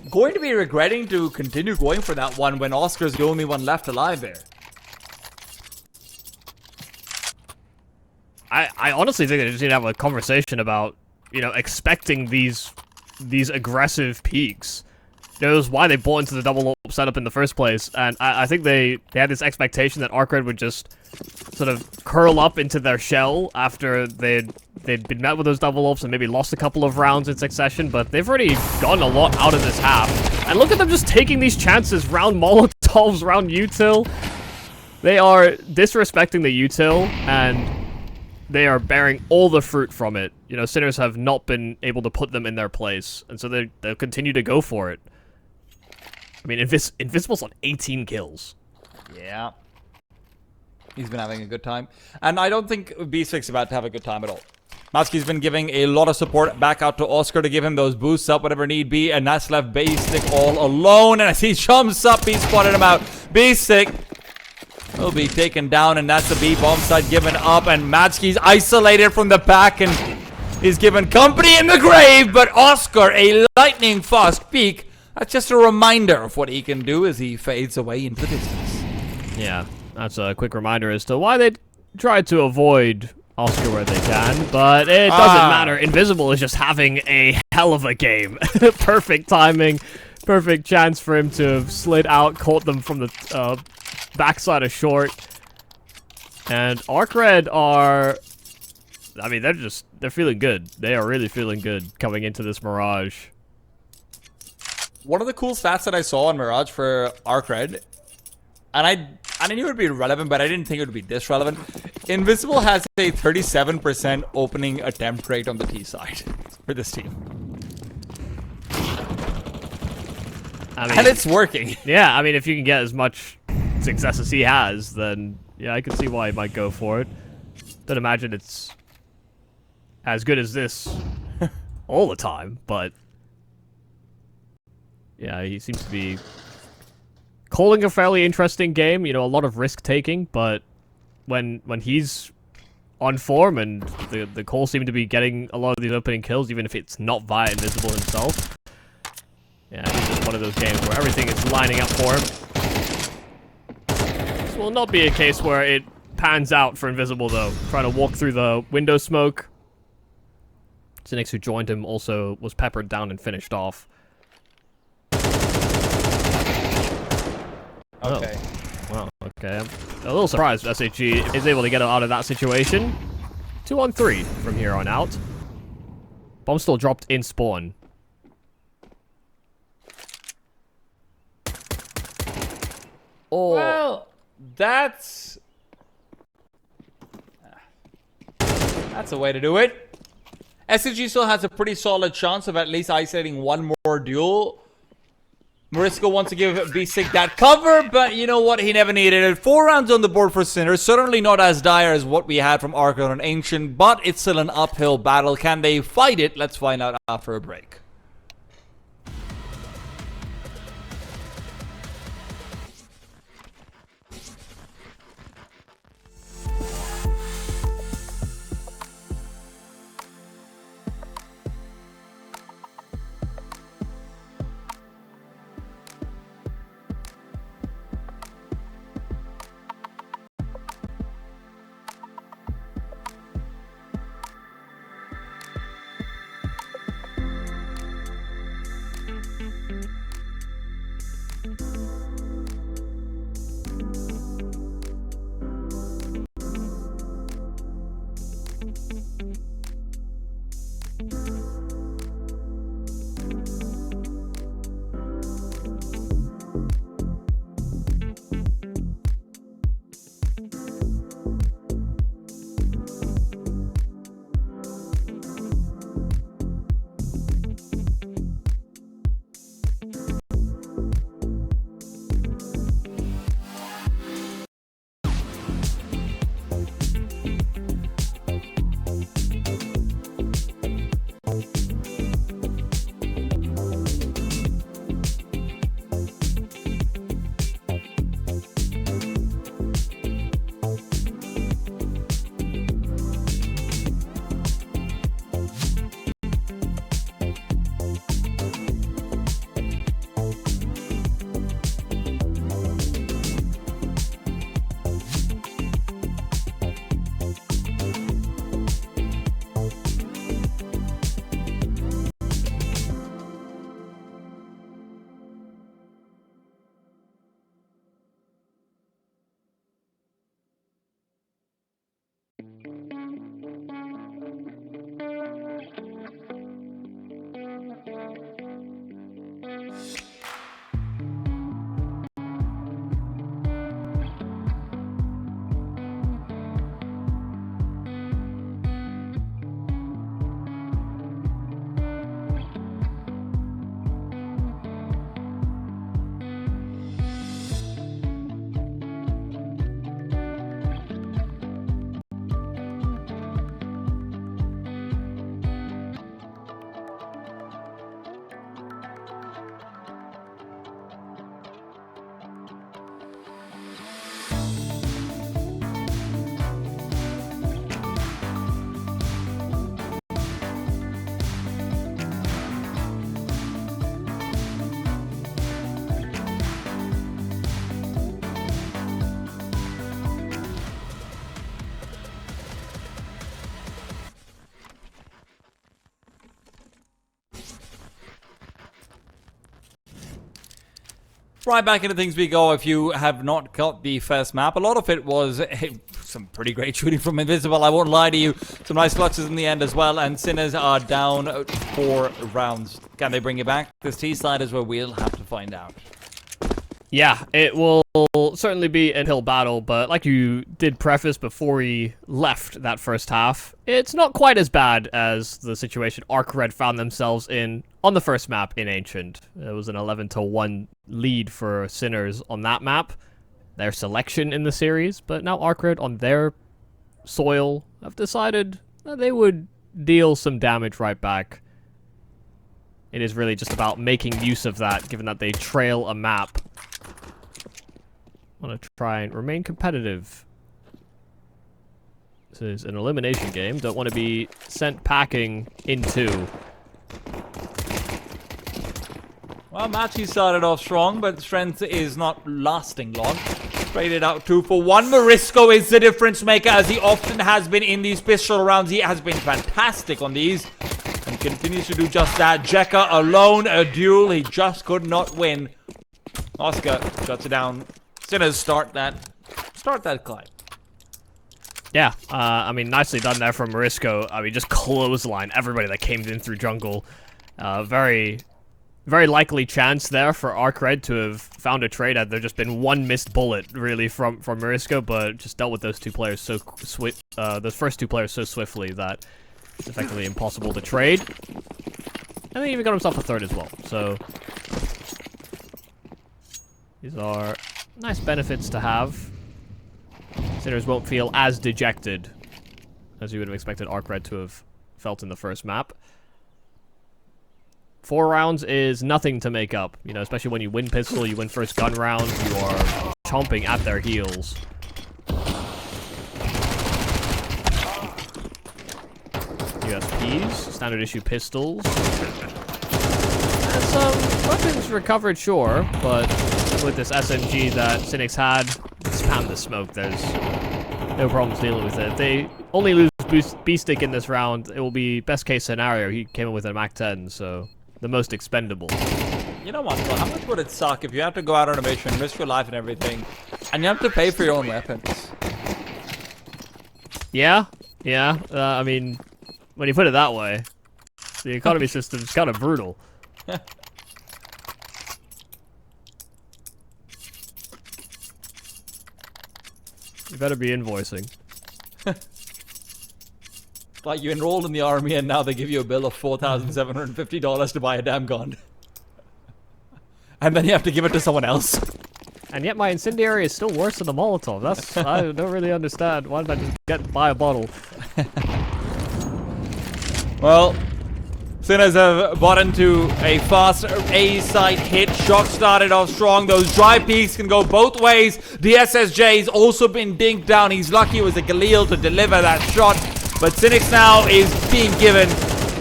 going to be regretting to continue going for that one when Oscar's the only one left alive there. I honestly think they just need to have a conversation about, you know, expecting these aggressive peaks. It was why they bought into the double ult setup in the first place, and I think they had this expectation that ARCRED would just sort of curl up into their shell after they'd been met with those double ults and maybe lost a couple of rounds in succession, but they've already gotten a lot out of this half. And look at them just taking these chances, round Molotovs, round util. They are disrespecting the util, and they are bearing all the fruit from it. You know, Sinners have not been able to put them in their place, and so they'll continue to go for it. I mean, Invisible's on 18 kills. Yeah. He's been having a good time. And I don't think B6 is about to have a good time at all. Matsky's been giving a lot of support back out to Oscar to give him those boosts up, whatever need be, and that's left Basic all alone. And as he jumps up, he spotted him out. Basic will be taken down, and that's the B bomb side given up, and Matsky's isolated from the pack and is given company in the grave, but Oscar, a lightning fast peak. That's just a reminder of what he can do as he fades away into the distance. Yeah, that's a quick reminder as to why they tried to avoid Oscar where they can, but it doesn't matter. Invisible is just having a hell of a game. Perfect timing, perfect chance for him to have slid out, caught them from the backside of short. And ARCRED are... I mean, they're feeling good. They are really feeling good coming into this Mirage. One of the cool stats that I saw on Mirage for ARCRED, and I knew it would be relevant, but I didn't think it would be this relevant. Invisible has a 37% opening attempt rate on the T side for this team. I mean, and it's working. Yeah, I mean, if you can get as much success as he has, then yeah, I can see why he might go for it. Don't imagine it's as good as this all the time, but yeah, he seems to be calling a fairly interesting game. You know, a lot of risk taking, but when he's on form and the calls seem to be getting a lot of these opening kills, even if it's not via Invisible himself. Yeah, it's just one of those games where everything is lining up for him. This will not be a case where it pans out for Invisible, though. Trying to walk through the window smoke. Zinix, who joined him, also was peppered down and finished off. Okay. Oh. Well, okay. I'm a little surprised SHG is able to get out of that situation. 2-on-3 from here on out. Bomb still dropped in spawn. Oh. Well, that's a way to do it. SCG still has a pretty solid chance of at least isolating one more duel. Morisco wants to give B-Sig that cover, but you know what? He never needed it. 4 rounds on the board for Sinner. Certainly not as dire as what we had from ARCRED and Ancient, but it's still an uphill battle. Can they fight it? Let's find out after a break. Right back into things we go. If you have not got the first map, a lot of it was some pretty great shooting from Invisible. I won't lie to you. Some nice clutches in the end as well. And Sinners are down 4 rounds. Can they bring it back? This T-side is where we'll have to find out. Yeah, it will certainly be an hill battle, but like you did preface before we left that first half, it's not quite as bad as the situation ARCRED found themselves in on the first map in Ancient. It was an 11-1 lead for Sinners on that map, their selection in the series, but now ARCRED on their soil have decided that they would deal some damage right back. It is really just about making use of that, given that they trail a map. I want to try and remain competitive. This is an elimination game. Don't want to be sent packing in 2. Well, Machi started off strong, but strength is not lasting long. Traded out 2 for 1. Morisco is the difference maker, as he often has been in these pistol rounds. He has been fantastic on these and continues to do just that. Jekka alone, a duel he just could not win. Oscar shuts it down. Sinners start that climb. Yeah, I mean, nicely done there from Morisco. I mean, just clothesline everybody that came in through jungle. Very likely chance there for ARCRED to have found a trade. Had there just been one missed bullet, really, from Morisco, but just dealt with those 2 players so those first 2 players so swiftly that it's effectively impossible to trade. And he even got himself a 3rd as well. So these are nice benefits to have. Sinners won't feel as dejected as you would have expected ARCRED to have felt in the first map. 4 rounds is nothing to make up, you know, especially when you win pistol, you win first gun round, you are chomping at their heels. USPs, standard issue pistols, and some weapons recovered, sure, but with this SMG that Cynics had, spam the smoke, there's no problems dealing with it. If they only lose B-Stick in this round, it will be best case scenario. He came in with a MAC-10, so the most expendable. You know what, well, how much would it suck if you have to go out on a mission, risk your life and everything, and you have to pay for your own weapons? Yeah, I mean, when you put it that way, the economy system's kind of brutal. You better be invoicing. Like you enrolled in the army and now they give you a bill of $4,750 to buy a damn gun. And then you have to give it to someone else. And yet my incendiary is still worse than the Molotov. That's, I don't really understand. Why did I just buy a bottle? Well, Sinners have bought into a fast A-side hit. Shock started off strong. Those dry peaks can go both ways. The SSJ's also been dinked down. He's lucky it was a Galil to deliver that shot. But Cynics now is being given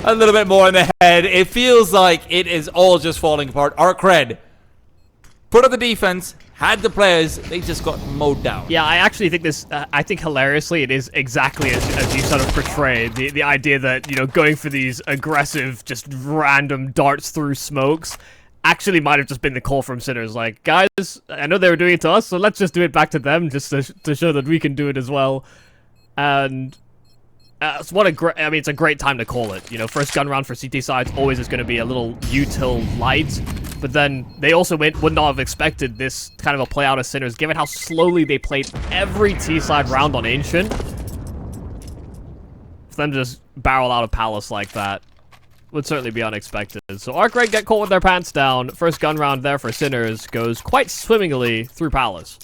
a little bit more in the head. It feels like it is all just falling apart. ARCRED put up the defense, had the players, they just got mowed down. Yeah, I actually think this, I think hilariously it is exactly as you sort of portrayed. The idea that, you know, going for these aggressive, just random darts through smokes actually might have just been the call from Sinners. Like, guys, I know they were doing it to us, so let's just do it back to them just to show that we can do it as well. And so what a great, I mean, it's a great time to call it. You know, first gun round for CT sides always is going to be a little util light. But then they also would not have expected this kind of a play out of Sinners, given how slowly they played every T-side round on Ancient. For them to just barrel out of Palace like that would certainly be unexpected. So ARCRED get caught with their pants down. First gun round there for Sinners goes quite swimmingly through Palace.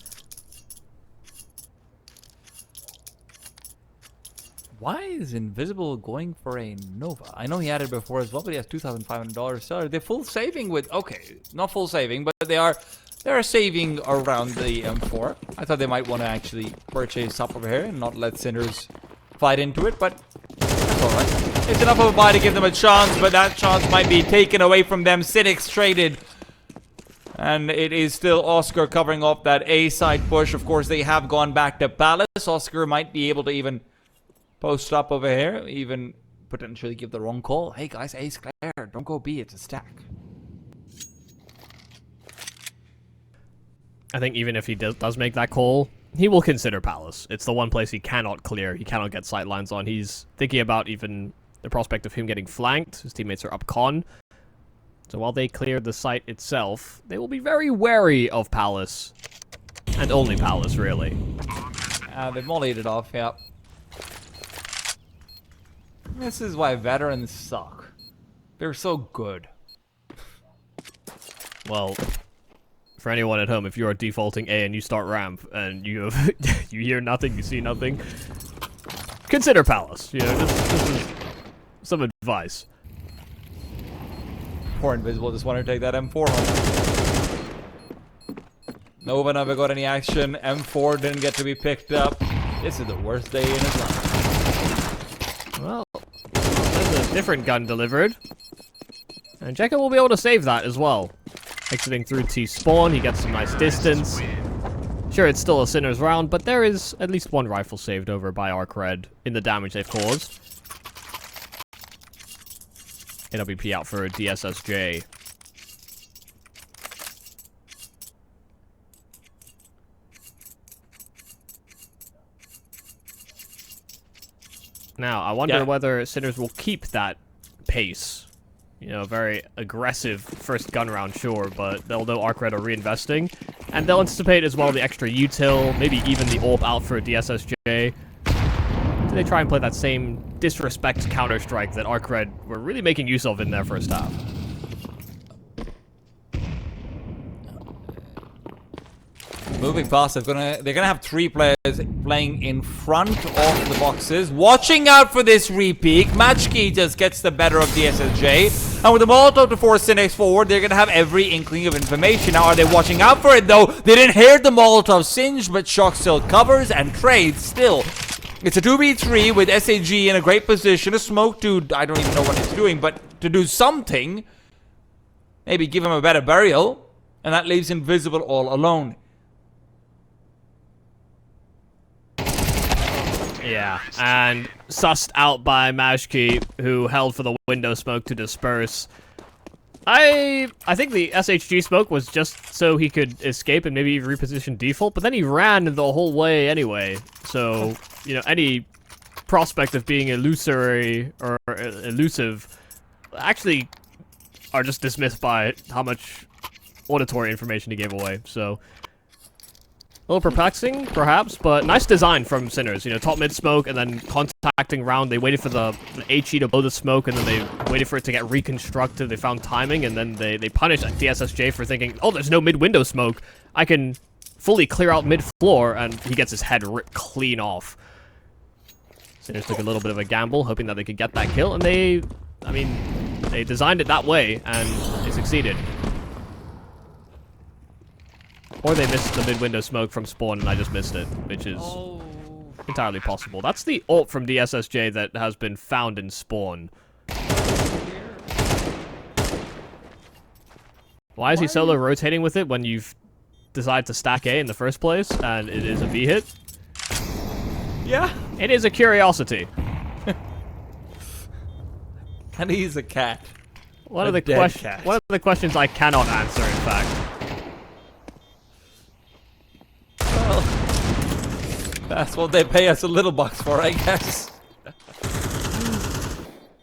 Why is Invisible going for a Nova? I know he had it before as well, but he has $2,500 salary. They're full saving with, okay, not full saving, but they are saving around the M4. I thought they might want to actually purchase up over here and not let Sinners fight into it, but that's alright. It's enough of a buy to give them a chance, but that chance might be taken away from them. Cynics traded. And it is still Oscar covering off that A-side push. Of course, they have gone back to Palace. Oscar might be able to even post up over here, even potentially give the wrong call. Hey guys, A's clear. Don't go B, it's a stack. I think even if he does make that call, he will consider Palace. It's the one place he cannot clear. He cannot get sightlines on. He's thinking about even the prospect of him getting flanked. His teammates are up con. So while they clear the site itself, they will be very wary of Palace. And only Palace, really. They've mollied it off, yeah. This is why veterans suck. They're so good. Well, for anyone at home, if you are defaulting A and you start ramp and you you hear nothing, you see nothing, consider Palace. You know, this is some advice. Poor Invisible just wanted to take that M4 home. Nova never got any action. M4 didn't get to be picked up. This is the worst day in his life. Well, there's a different gun delivered. And Jekka will be able to save that as well. Exiting through T-spawn, he gets some nice distance. Sure, it's still a Sinner's round, but there is at least one rifle saved over by ARCRED in the damage they've caused. AWP out for a DSSJ. Now, I wonder whether Sinners will keep that pace. You know, very aggressive first gun round, sure, but they'll know ARCRED are reinvesting. And they'll anticipate as well the extra util, maybe even the AWP out for a DSSJ. Do they try and play that same disrespect Counter-Strike that ARCRED were really making use of in their first half? Moving fast, they're gonna have 3 players playing in front of the boxes. Watching out for this repeat. Matchkey just gets the better of the SSJ. And with the Molotov to force Cynics forward, they're gonna have every inkling of information. Now, are they watching out for it though? They didn't hear the Molotov singe, but Shock still covers and trades still. It's a 2v3 with SAG in a great position. A smoke dude, I don't even know what he's doing, but to do something, maybe give him a better burial, and that leaves Invisible all alone. Yeah, and sussed out by Mashki, who held for the window smoke to disperse. I think the SHG smoke was just so he could escape and maybe reposition default, but then he ran the whole way anyway. So, you know, any prospect of being illusory or elusive actually are just dismissed by how much auditory information he gave away. So, a little perplexing, perhaps, but nice design from Sinners. You know, top mid smoke and then contacting round. They waited for the HE to blow the smoke and then they waited for it to get reconstructed. They found timing and then they punished DSSJ for thinking, oh, there's no mid window smoke. I can fully clear out mid floor, and he gets his head ripped clean off. Sinners took a little bit of a gamble, hoping that they could get that kill, and they designed it that way and they succeeded. Or they missed the mid-window smoke from spawn and I just missed it, which is entirely possible. That's the ult from DSSJ that has been found in spawn. Why is he solo rotating with it when you've decided to stack A in the first place and it is a V hit? Yeah. It is a curiosity. And he's a cat. One of the questions I cannot answer, in fact. Well, that's what they pay us a little bucks for, I guess.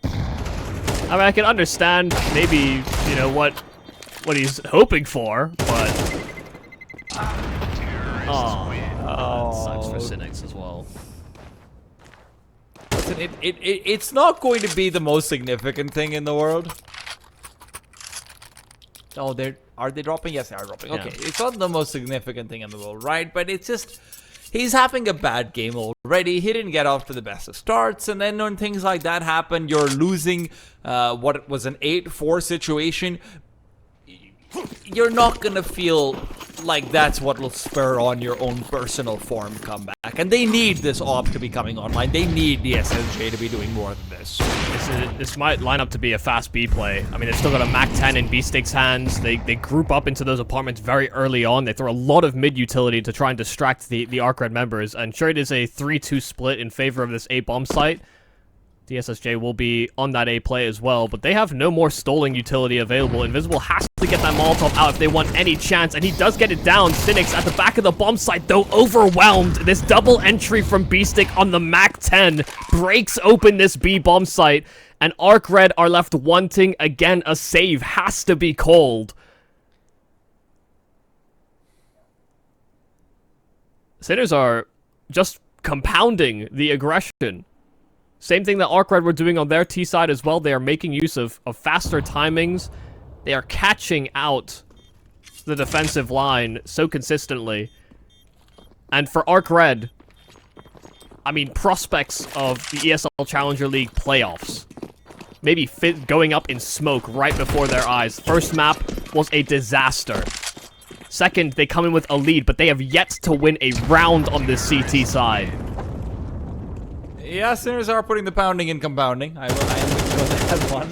I mean, I can understand maybe, you know, what he's hoping for, but... Oh, that sucks for Cynics as well. Listen, it's not going to be the most significant thing in the world. Oh, are they dropping? Yes, they are dropping. Okay, yeah. It's not the most significant thing in the world, right? But it's just, he's having a bad game already. He didn't get off to the best of starts, and then when things like that happen, you're losing what was an 8-4 situation. You're not gonna feel like that's what will spur on your own personal form comeback. And they need this op to be coming online. They need the SSJ to be doing more than this. This might line up to be a fast B play. I mean, they've still got a MAC-10 in B-Stick's hands. They group up into those apartments very early on. They throw a lot of mid-utility to try and distract the ARCRED members. And sure, it is a 3-2 split in favor of this A-bomb site. DSSJ will be on that A play as well, but they have no more stalling utility available. Invisible has to get that Molotov out if they want any chance, and he does get it down. Cynics at the back of the bomb site, though, overwhelmed. This double entry from B-Stick on the MAC-10 breaks open this B bomb site, and ARCRED are left wanting. Again, a save has to be called. Sinners are just compounding the aggression. Same thing that ARCRED were doing on their T side as well. They are making use of faster timings. They are catching out the defensive line so consistently. And for ARCRED, I mean, prospects of the ESL Challenger League playoffs. Maybe going up in smoke right before their eyes. First map was a disaster. Second, they come in with a lead, but they have yet to win a round on this CT side. Yeah, Sinners are putting the pounding in compounding. I am going to go that one.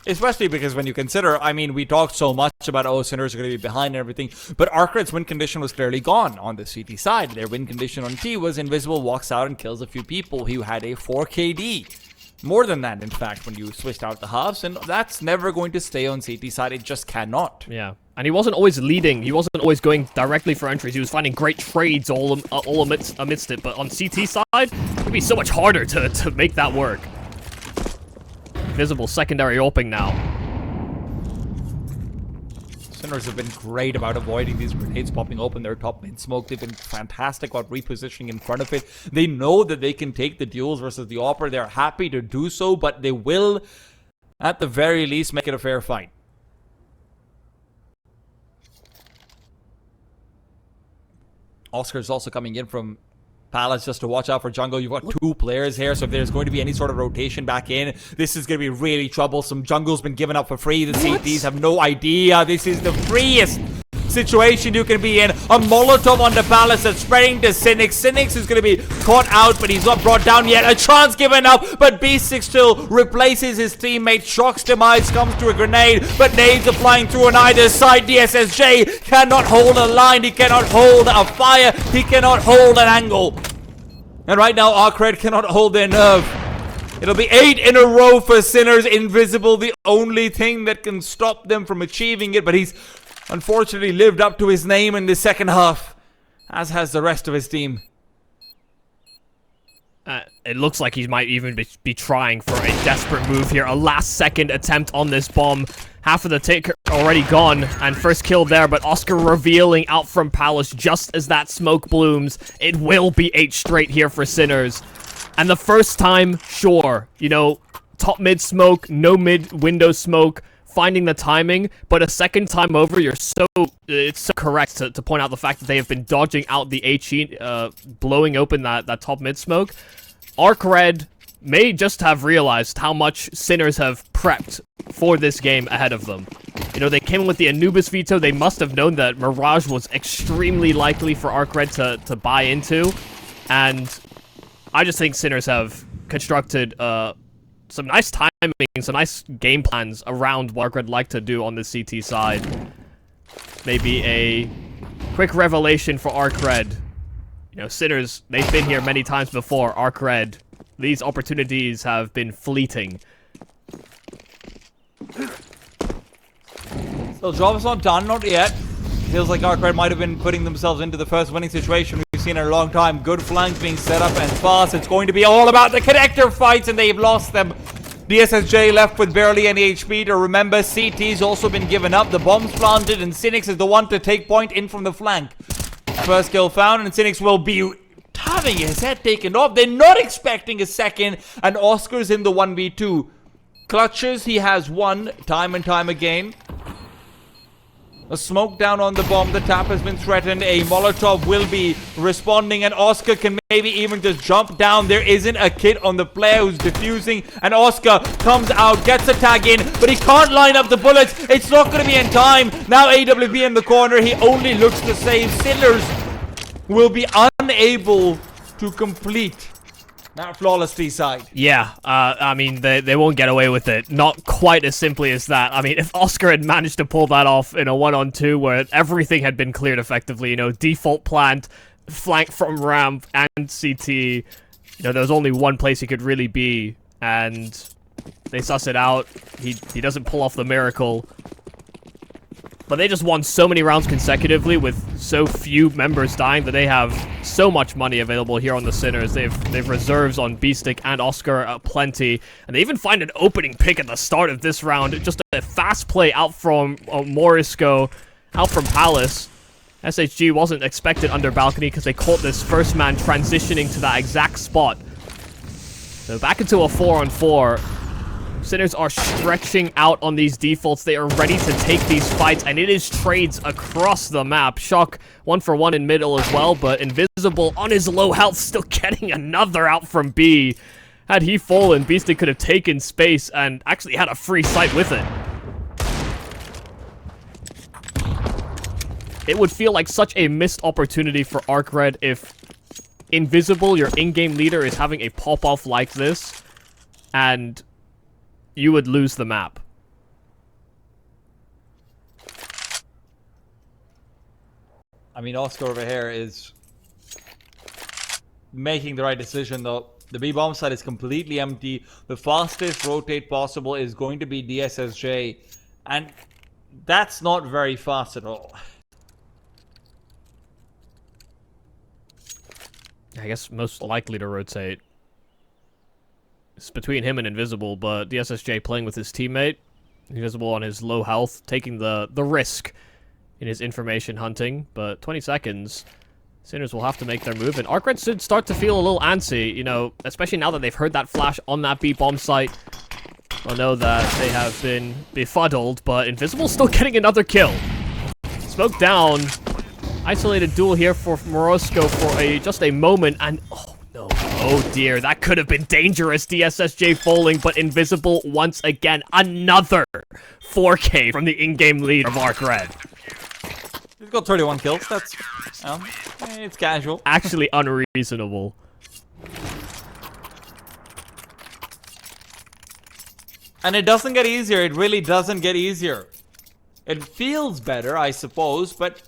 Especially because when you consider, I mean, we talked so much about, oh, Sinners are going to be behind and everything, but ARCRED's win condition was clearly gone on the CT side. Their win condition on T was Invisible walks out and kills a few people who had a 4 KD. More than that, in fact, when you switched out the halves, and that's never going to stay on CT side. It just cannot. Yeah. And he wasn't always leading. He wasn't always going directly for entries. He was finding great trades all amidst it. But on CT side, it would be so much harder to make that work. Visible secondary opening now. Sinners have been great about avoiding these grenades popping open their top mid smoke. They've been fantastic about repositioning in front of it. They know that they can take the duels versus the Opera. They're happy to do so, but they will, at the very least, make it a fair fight. Oscar's also coming in from Palace just to watch out for jungle. You've got 2 players here, so if there's going to be any sort of rotation back in, this is going to be really troublesome. Jungle's been given up for free. The CTs have no idea. This is the freest situation you can be in. A Molotov on the Palace that's spreading to Cynics. Cynics is going to be caught out, but he's not brought down yet. A chance given up, but B6 still replaces his teammate. Shock's demise comes to a grenade, but nades are flying through on either side. DSSJ cannot hold a line. He cannot hold a fire. He cannot hold an angle. And right now, ARCRED cannot hold their nerve. It'll be 8 in a row for Sinners. Invisible, the only thing that can stop them from achieving it, but he's unfortunately lived up to his name in the second half, as has the rest of his team. It looks like he might even be trying for a desperate move here. A last-second attempt on this bomb. Half of the tick already gone, and first kill there, but Oscar revealing out from Palace just as that smoke blooms. It will be 8 straight here for Sinners. And the first time, sure, you know, top mid smoke, no mid window smoke, finding the timing, but a second time over, it's so correct to point out the fact that they have been dodging out the HE, blowing open that top mid smoke. ARCRED may just have realized how much Sinners have prepped for this game ahead of them. You know, they came in with the Anubis veto. They must have known that Mirage was extremely likely for ARCRED to buy into, and I just think Sinners have constructed some nice timing, some nice game plans around what ARCRED like to do on the CT side. Maybe a quick revelation for ARCRED. You know, Sinners, they've been here many times before. ARCRED, these opportunities have been fleeting. So job is not done, not yet. Feels like ARCRED might have been putting themselves into the first winning situation we've seen in a long time. Good flanks being set up and fast. It's going to be all about the connector fights, and they've lost them. DSSJ left with barely any HP to remember. CT's also been given up. The bomb's planted, and Cynics is the one to take point in from the flank. First kill found, and Cynics will be having his head taken off. They're not expecting a second, and Oscar's in the 1v2. Clutches, he has won time and time again. A smoke down on the bomb. The tap has been threatened. A Molotov will be responding, and Oscar can maybe even just jump down. There isn't a kit on the player who's defusing, and Oscar comes out, gets a tag in, but he can't line up the bullets. It's not going to be in time. Now AWB in the corner. He only looks to save. Sinners will be unable to complete that flawless T side. Yeah, I mean, they won't get away with it. Not quite as simply as that. I mean, if Oscar had managed to pull that off in a 1-on-2 where everything had been cleared effectively, you know, default plant, flank from ramp and CT, You know, there's only one place he could really be, and they suss it out. He doesn't pull off the miracle. But they just won so many rounds consecutively with so few members dying that they have so much money available here on the Sinners. They've reserves on Beastic and Oscar plenty. And they even find an opening pick at the start of this round. Just a fast play out from Morisco, out from Palace. SHG wasn't expected under balcony because they caught this first man transitioning to that exact spot. So back into a 4-on-4. Sinners are stretching out on these defaults. They are ready to take these fights, and it is trades across the map. Shock 1-for-1 in middle as well, but Invisible on his low health still getting another out from B. Had he fallen, Beastic could have taken space and actually had a free sight with it. It would feel like such a missed opportunity for ARCRED if Invisible, your in-game leader, is having a pop-off like this, and you would lose the map. I mean, Oscar over here is making the right decision, though. The B-bomb side is completely empty. The fastest rotate possible is going to be DSSJ, and that's not very fast at all. I guess most likely to rotate. It's between him and Invisible, but DSSJ playing with his teammate. Invisible on his low health, taking the risk in his information hunting. But 20 seconds, Sinners will have to make their move, and ARCRED should start to feel a little antsy, you know, especially now that they've heard that flash on that B-bomb site. They'll know that they have been befuddled, but Invisible's still getting another kill. Smoke down. Isolated duel here for Morosco for just a moment, and oh no, oh dear, that could have been dangerous. DSSJ falling, but Invisible once again, another 4K from the in-game lead of ARCRED. He's got 31 kills, that's, it's casual. Actually unreasonable. And it doesn't get easier, it really doesn't get easier. It feels better, I suppose, but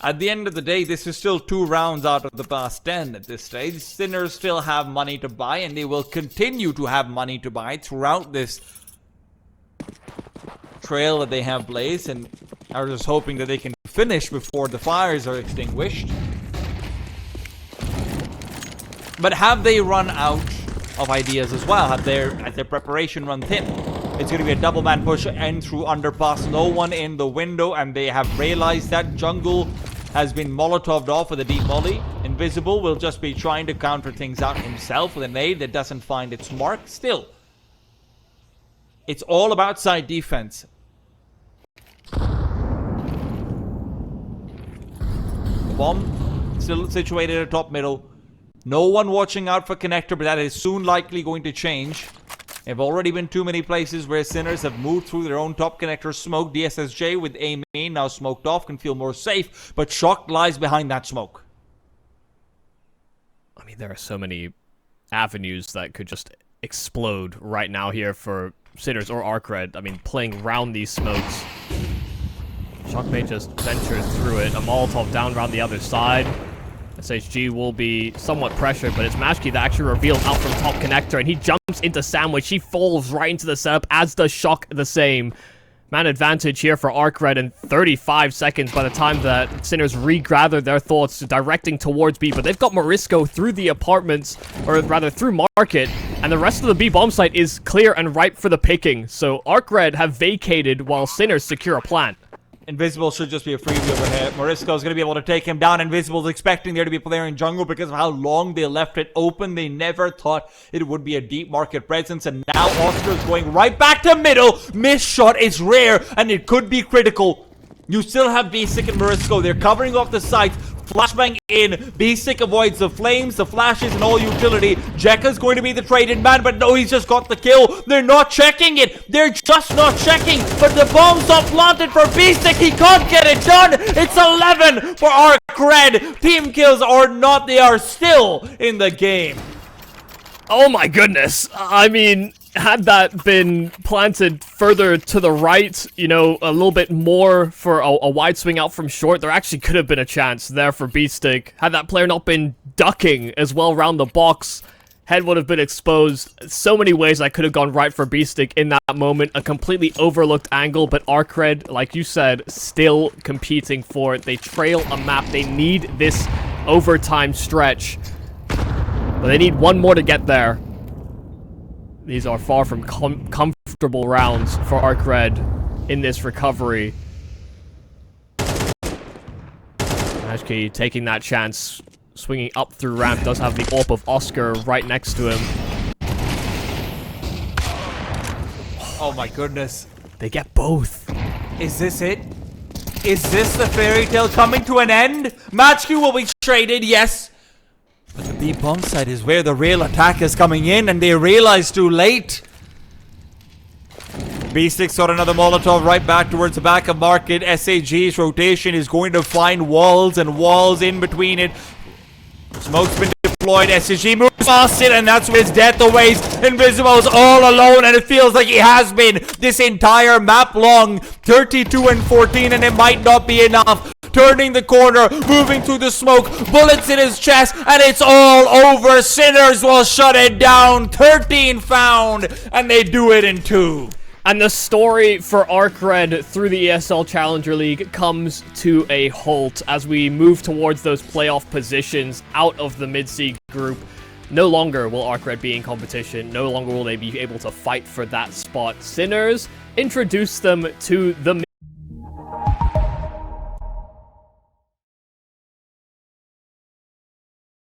at the end of the day, this is still 2 rounds out of the past 10 at this stage. Sinners still have money to buy, and they will continue to have money to buy throughout this trail that they have blazed, and are just hoping that they can finish before the fires are extinguished. But have they run out of ideas as well? Has their preparation run thin? It's going to be a double man push in through underpass. No one in the window, and they have realized that jungle has been molotoved off with a deep molly. Invisible will just be trying to counter things out himself with a nade that doesn't find its mark. Still, it's all about side defense. The bomb still situated at top middle. No one watching out for connector, but that is soon likely going to change. There have already been too many places where Sinners have moved through their own top connector smoke. DSSJ with A main now smoked off can feel more safe, but Shock lies behind that smoke. I mean, there are so many avenues that could just explode right now here for Sinners or ARCRED. I mean, playing round these smokes. Shock may just venture through it. A Molotov down around the other side. SHG will be somewhat pressured, but it's Mashki that actually revealed out from top connector, and he jumps into Sandwich. He falls right into the setup, as does Shock the same. Man advantage here for ARCRED in 35 seconds by the time that Sinners regather their thoughts, directing towards B, but they've got Morisco through the apartments, or rather through Market, and the rest of the B bomb site is clear and ripe for the picking, so ARCRED have vacated while Sinners secure a plant. Invisible should just be a freebie over here. Morisco is going to be able to take him down. Invisible is expecting there to be a player in jungle because of how long they left it open. They never thought it would be a deep market presence. And now Oscar is going right back to middle. Missed shot is rare and it could be critical. You still have Basic and Morisco. They're covering off the sites. Flashbang in. Basic avoids the flames, the flashes, and all utility. Jekka's going to be the traded man, but no, he's just got the kill. They're not checking it. They're just not checking. But the bomb's not planted for Basic. He can't get it done. It's 11 for ARCRED. Team kills or not, they are still in the game. Oh my goodness. I mean, had that been planted further to the right, you know, a little bit more for a wide swing out from short, there actually could have been a chance there for Beastic. Had that player not been ducking as well around the box, Head would have been exposed. So many ways I could have gone right for B-Stick in that moment. A completely overlooked angle, but ARCRED, like you said, still competing for it. They trail a map. They need this overtime stretch. But they need one more to get there. These are far from comfortable rounds for ARCRED in this recovery. Ashkey taking that chance. Swinging up through ramp, does have the AWP of Oscar right next to him. Oh my goodness. They get both. Is this it? Is this the fairy tale coming to an end? Match Q will be traded, yes. But the B bomb site is where the real attack is coming in, and they realize too late. B6 got another Molotov right back towards the back of market. SAG's rotation is going to find walls and walls in between it. Smoke's been deployed. SSG moves past it, and that's where his death awaits. Invisible all alone, and it feels like he has been this entire map long. 32 and 14, and it might not be enough. Turning the corner, moving through the smoke, bullets in his chest, and it's all over. Sinners will shut it down. 13 found, and they do it in 2. And the story for ARCRED through the ESL Challenger League comes to a halt as we move towards those playoff positions out of the mid-seed group. No longer will ARCRED be in competition. No longer will they be able to fight for that spot. Sinners introduce them to the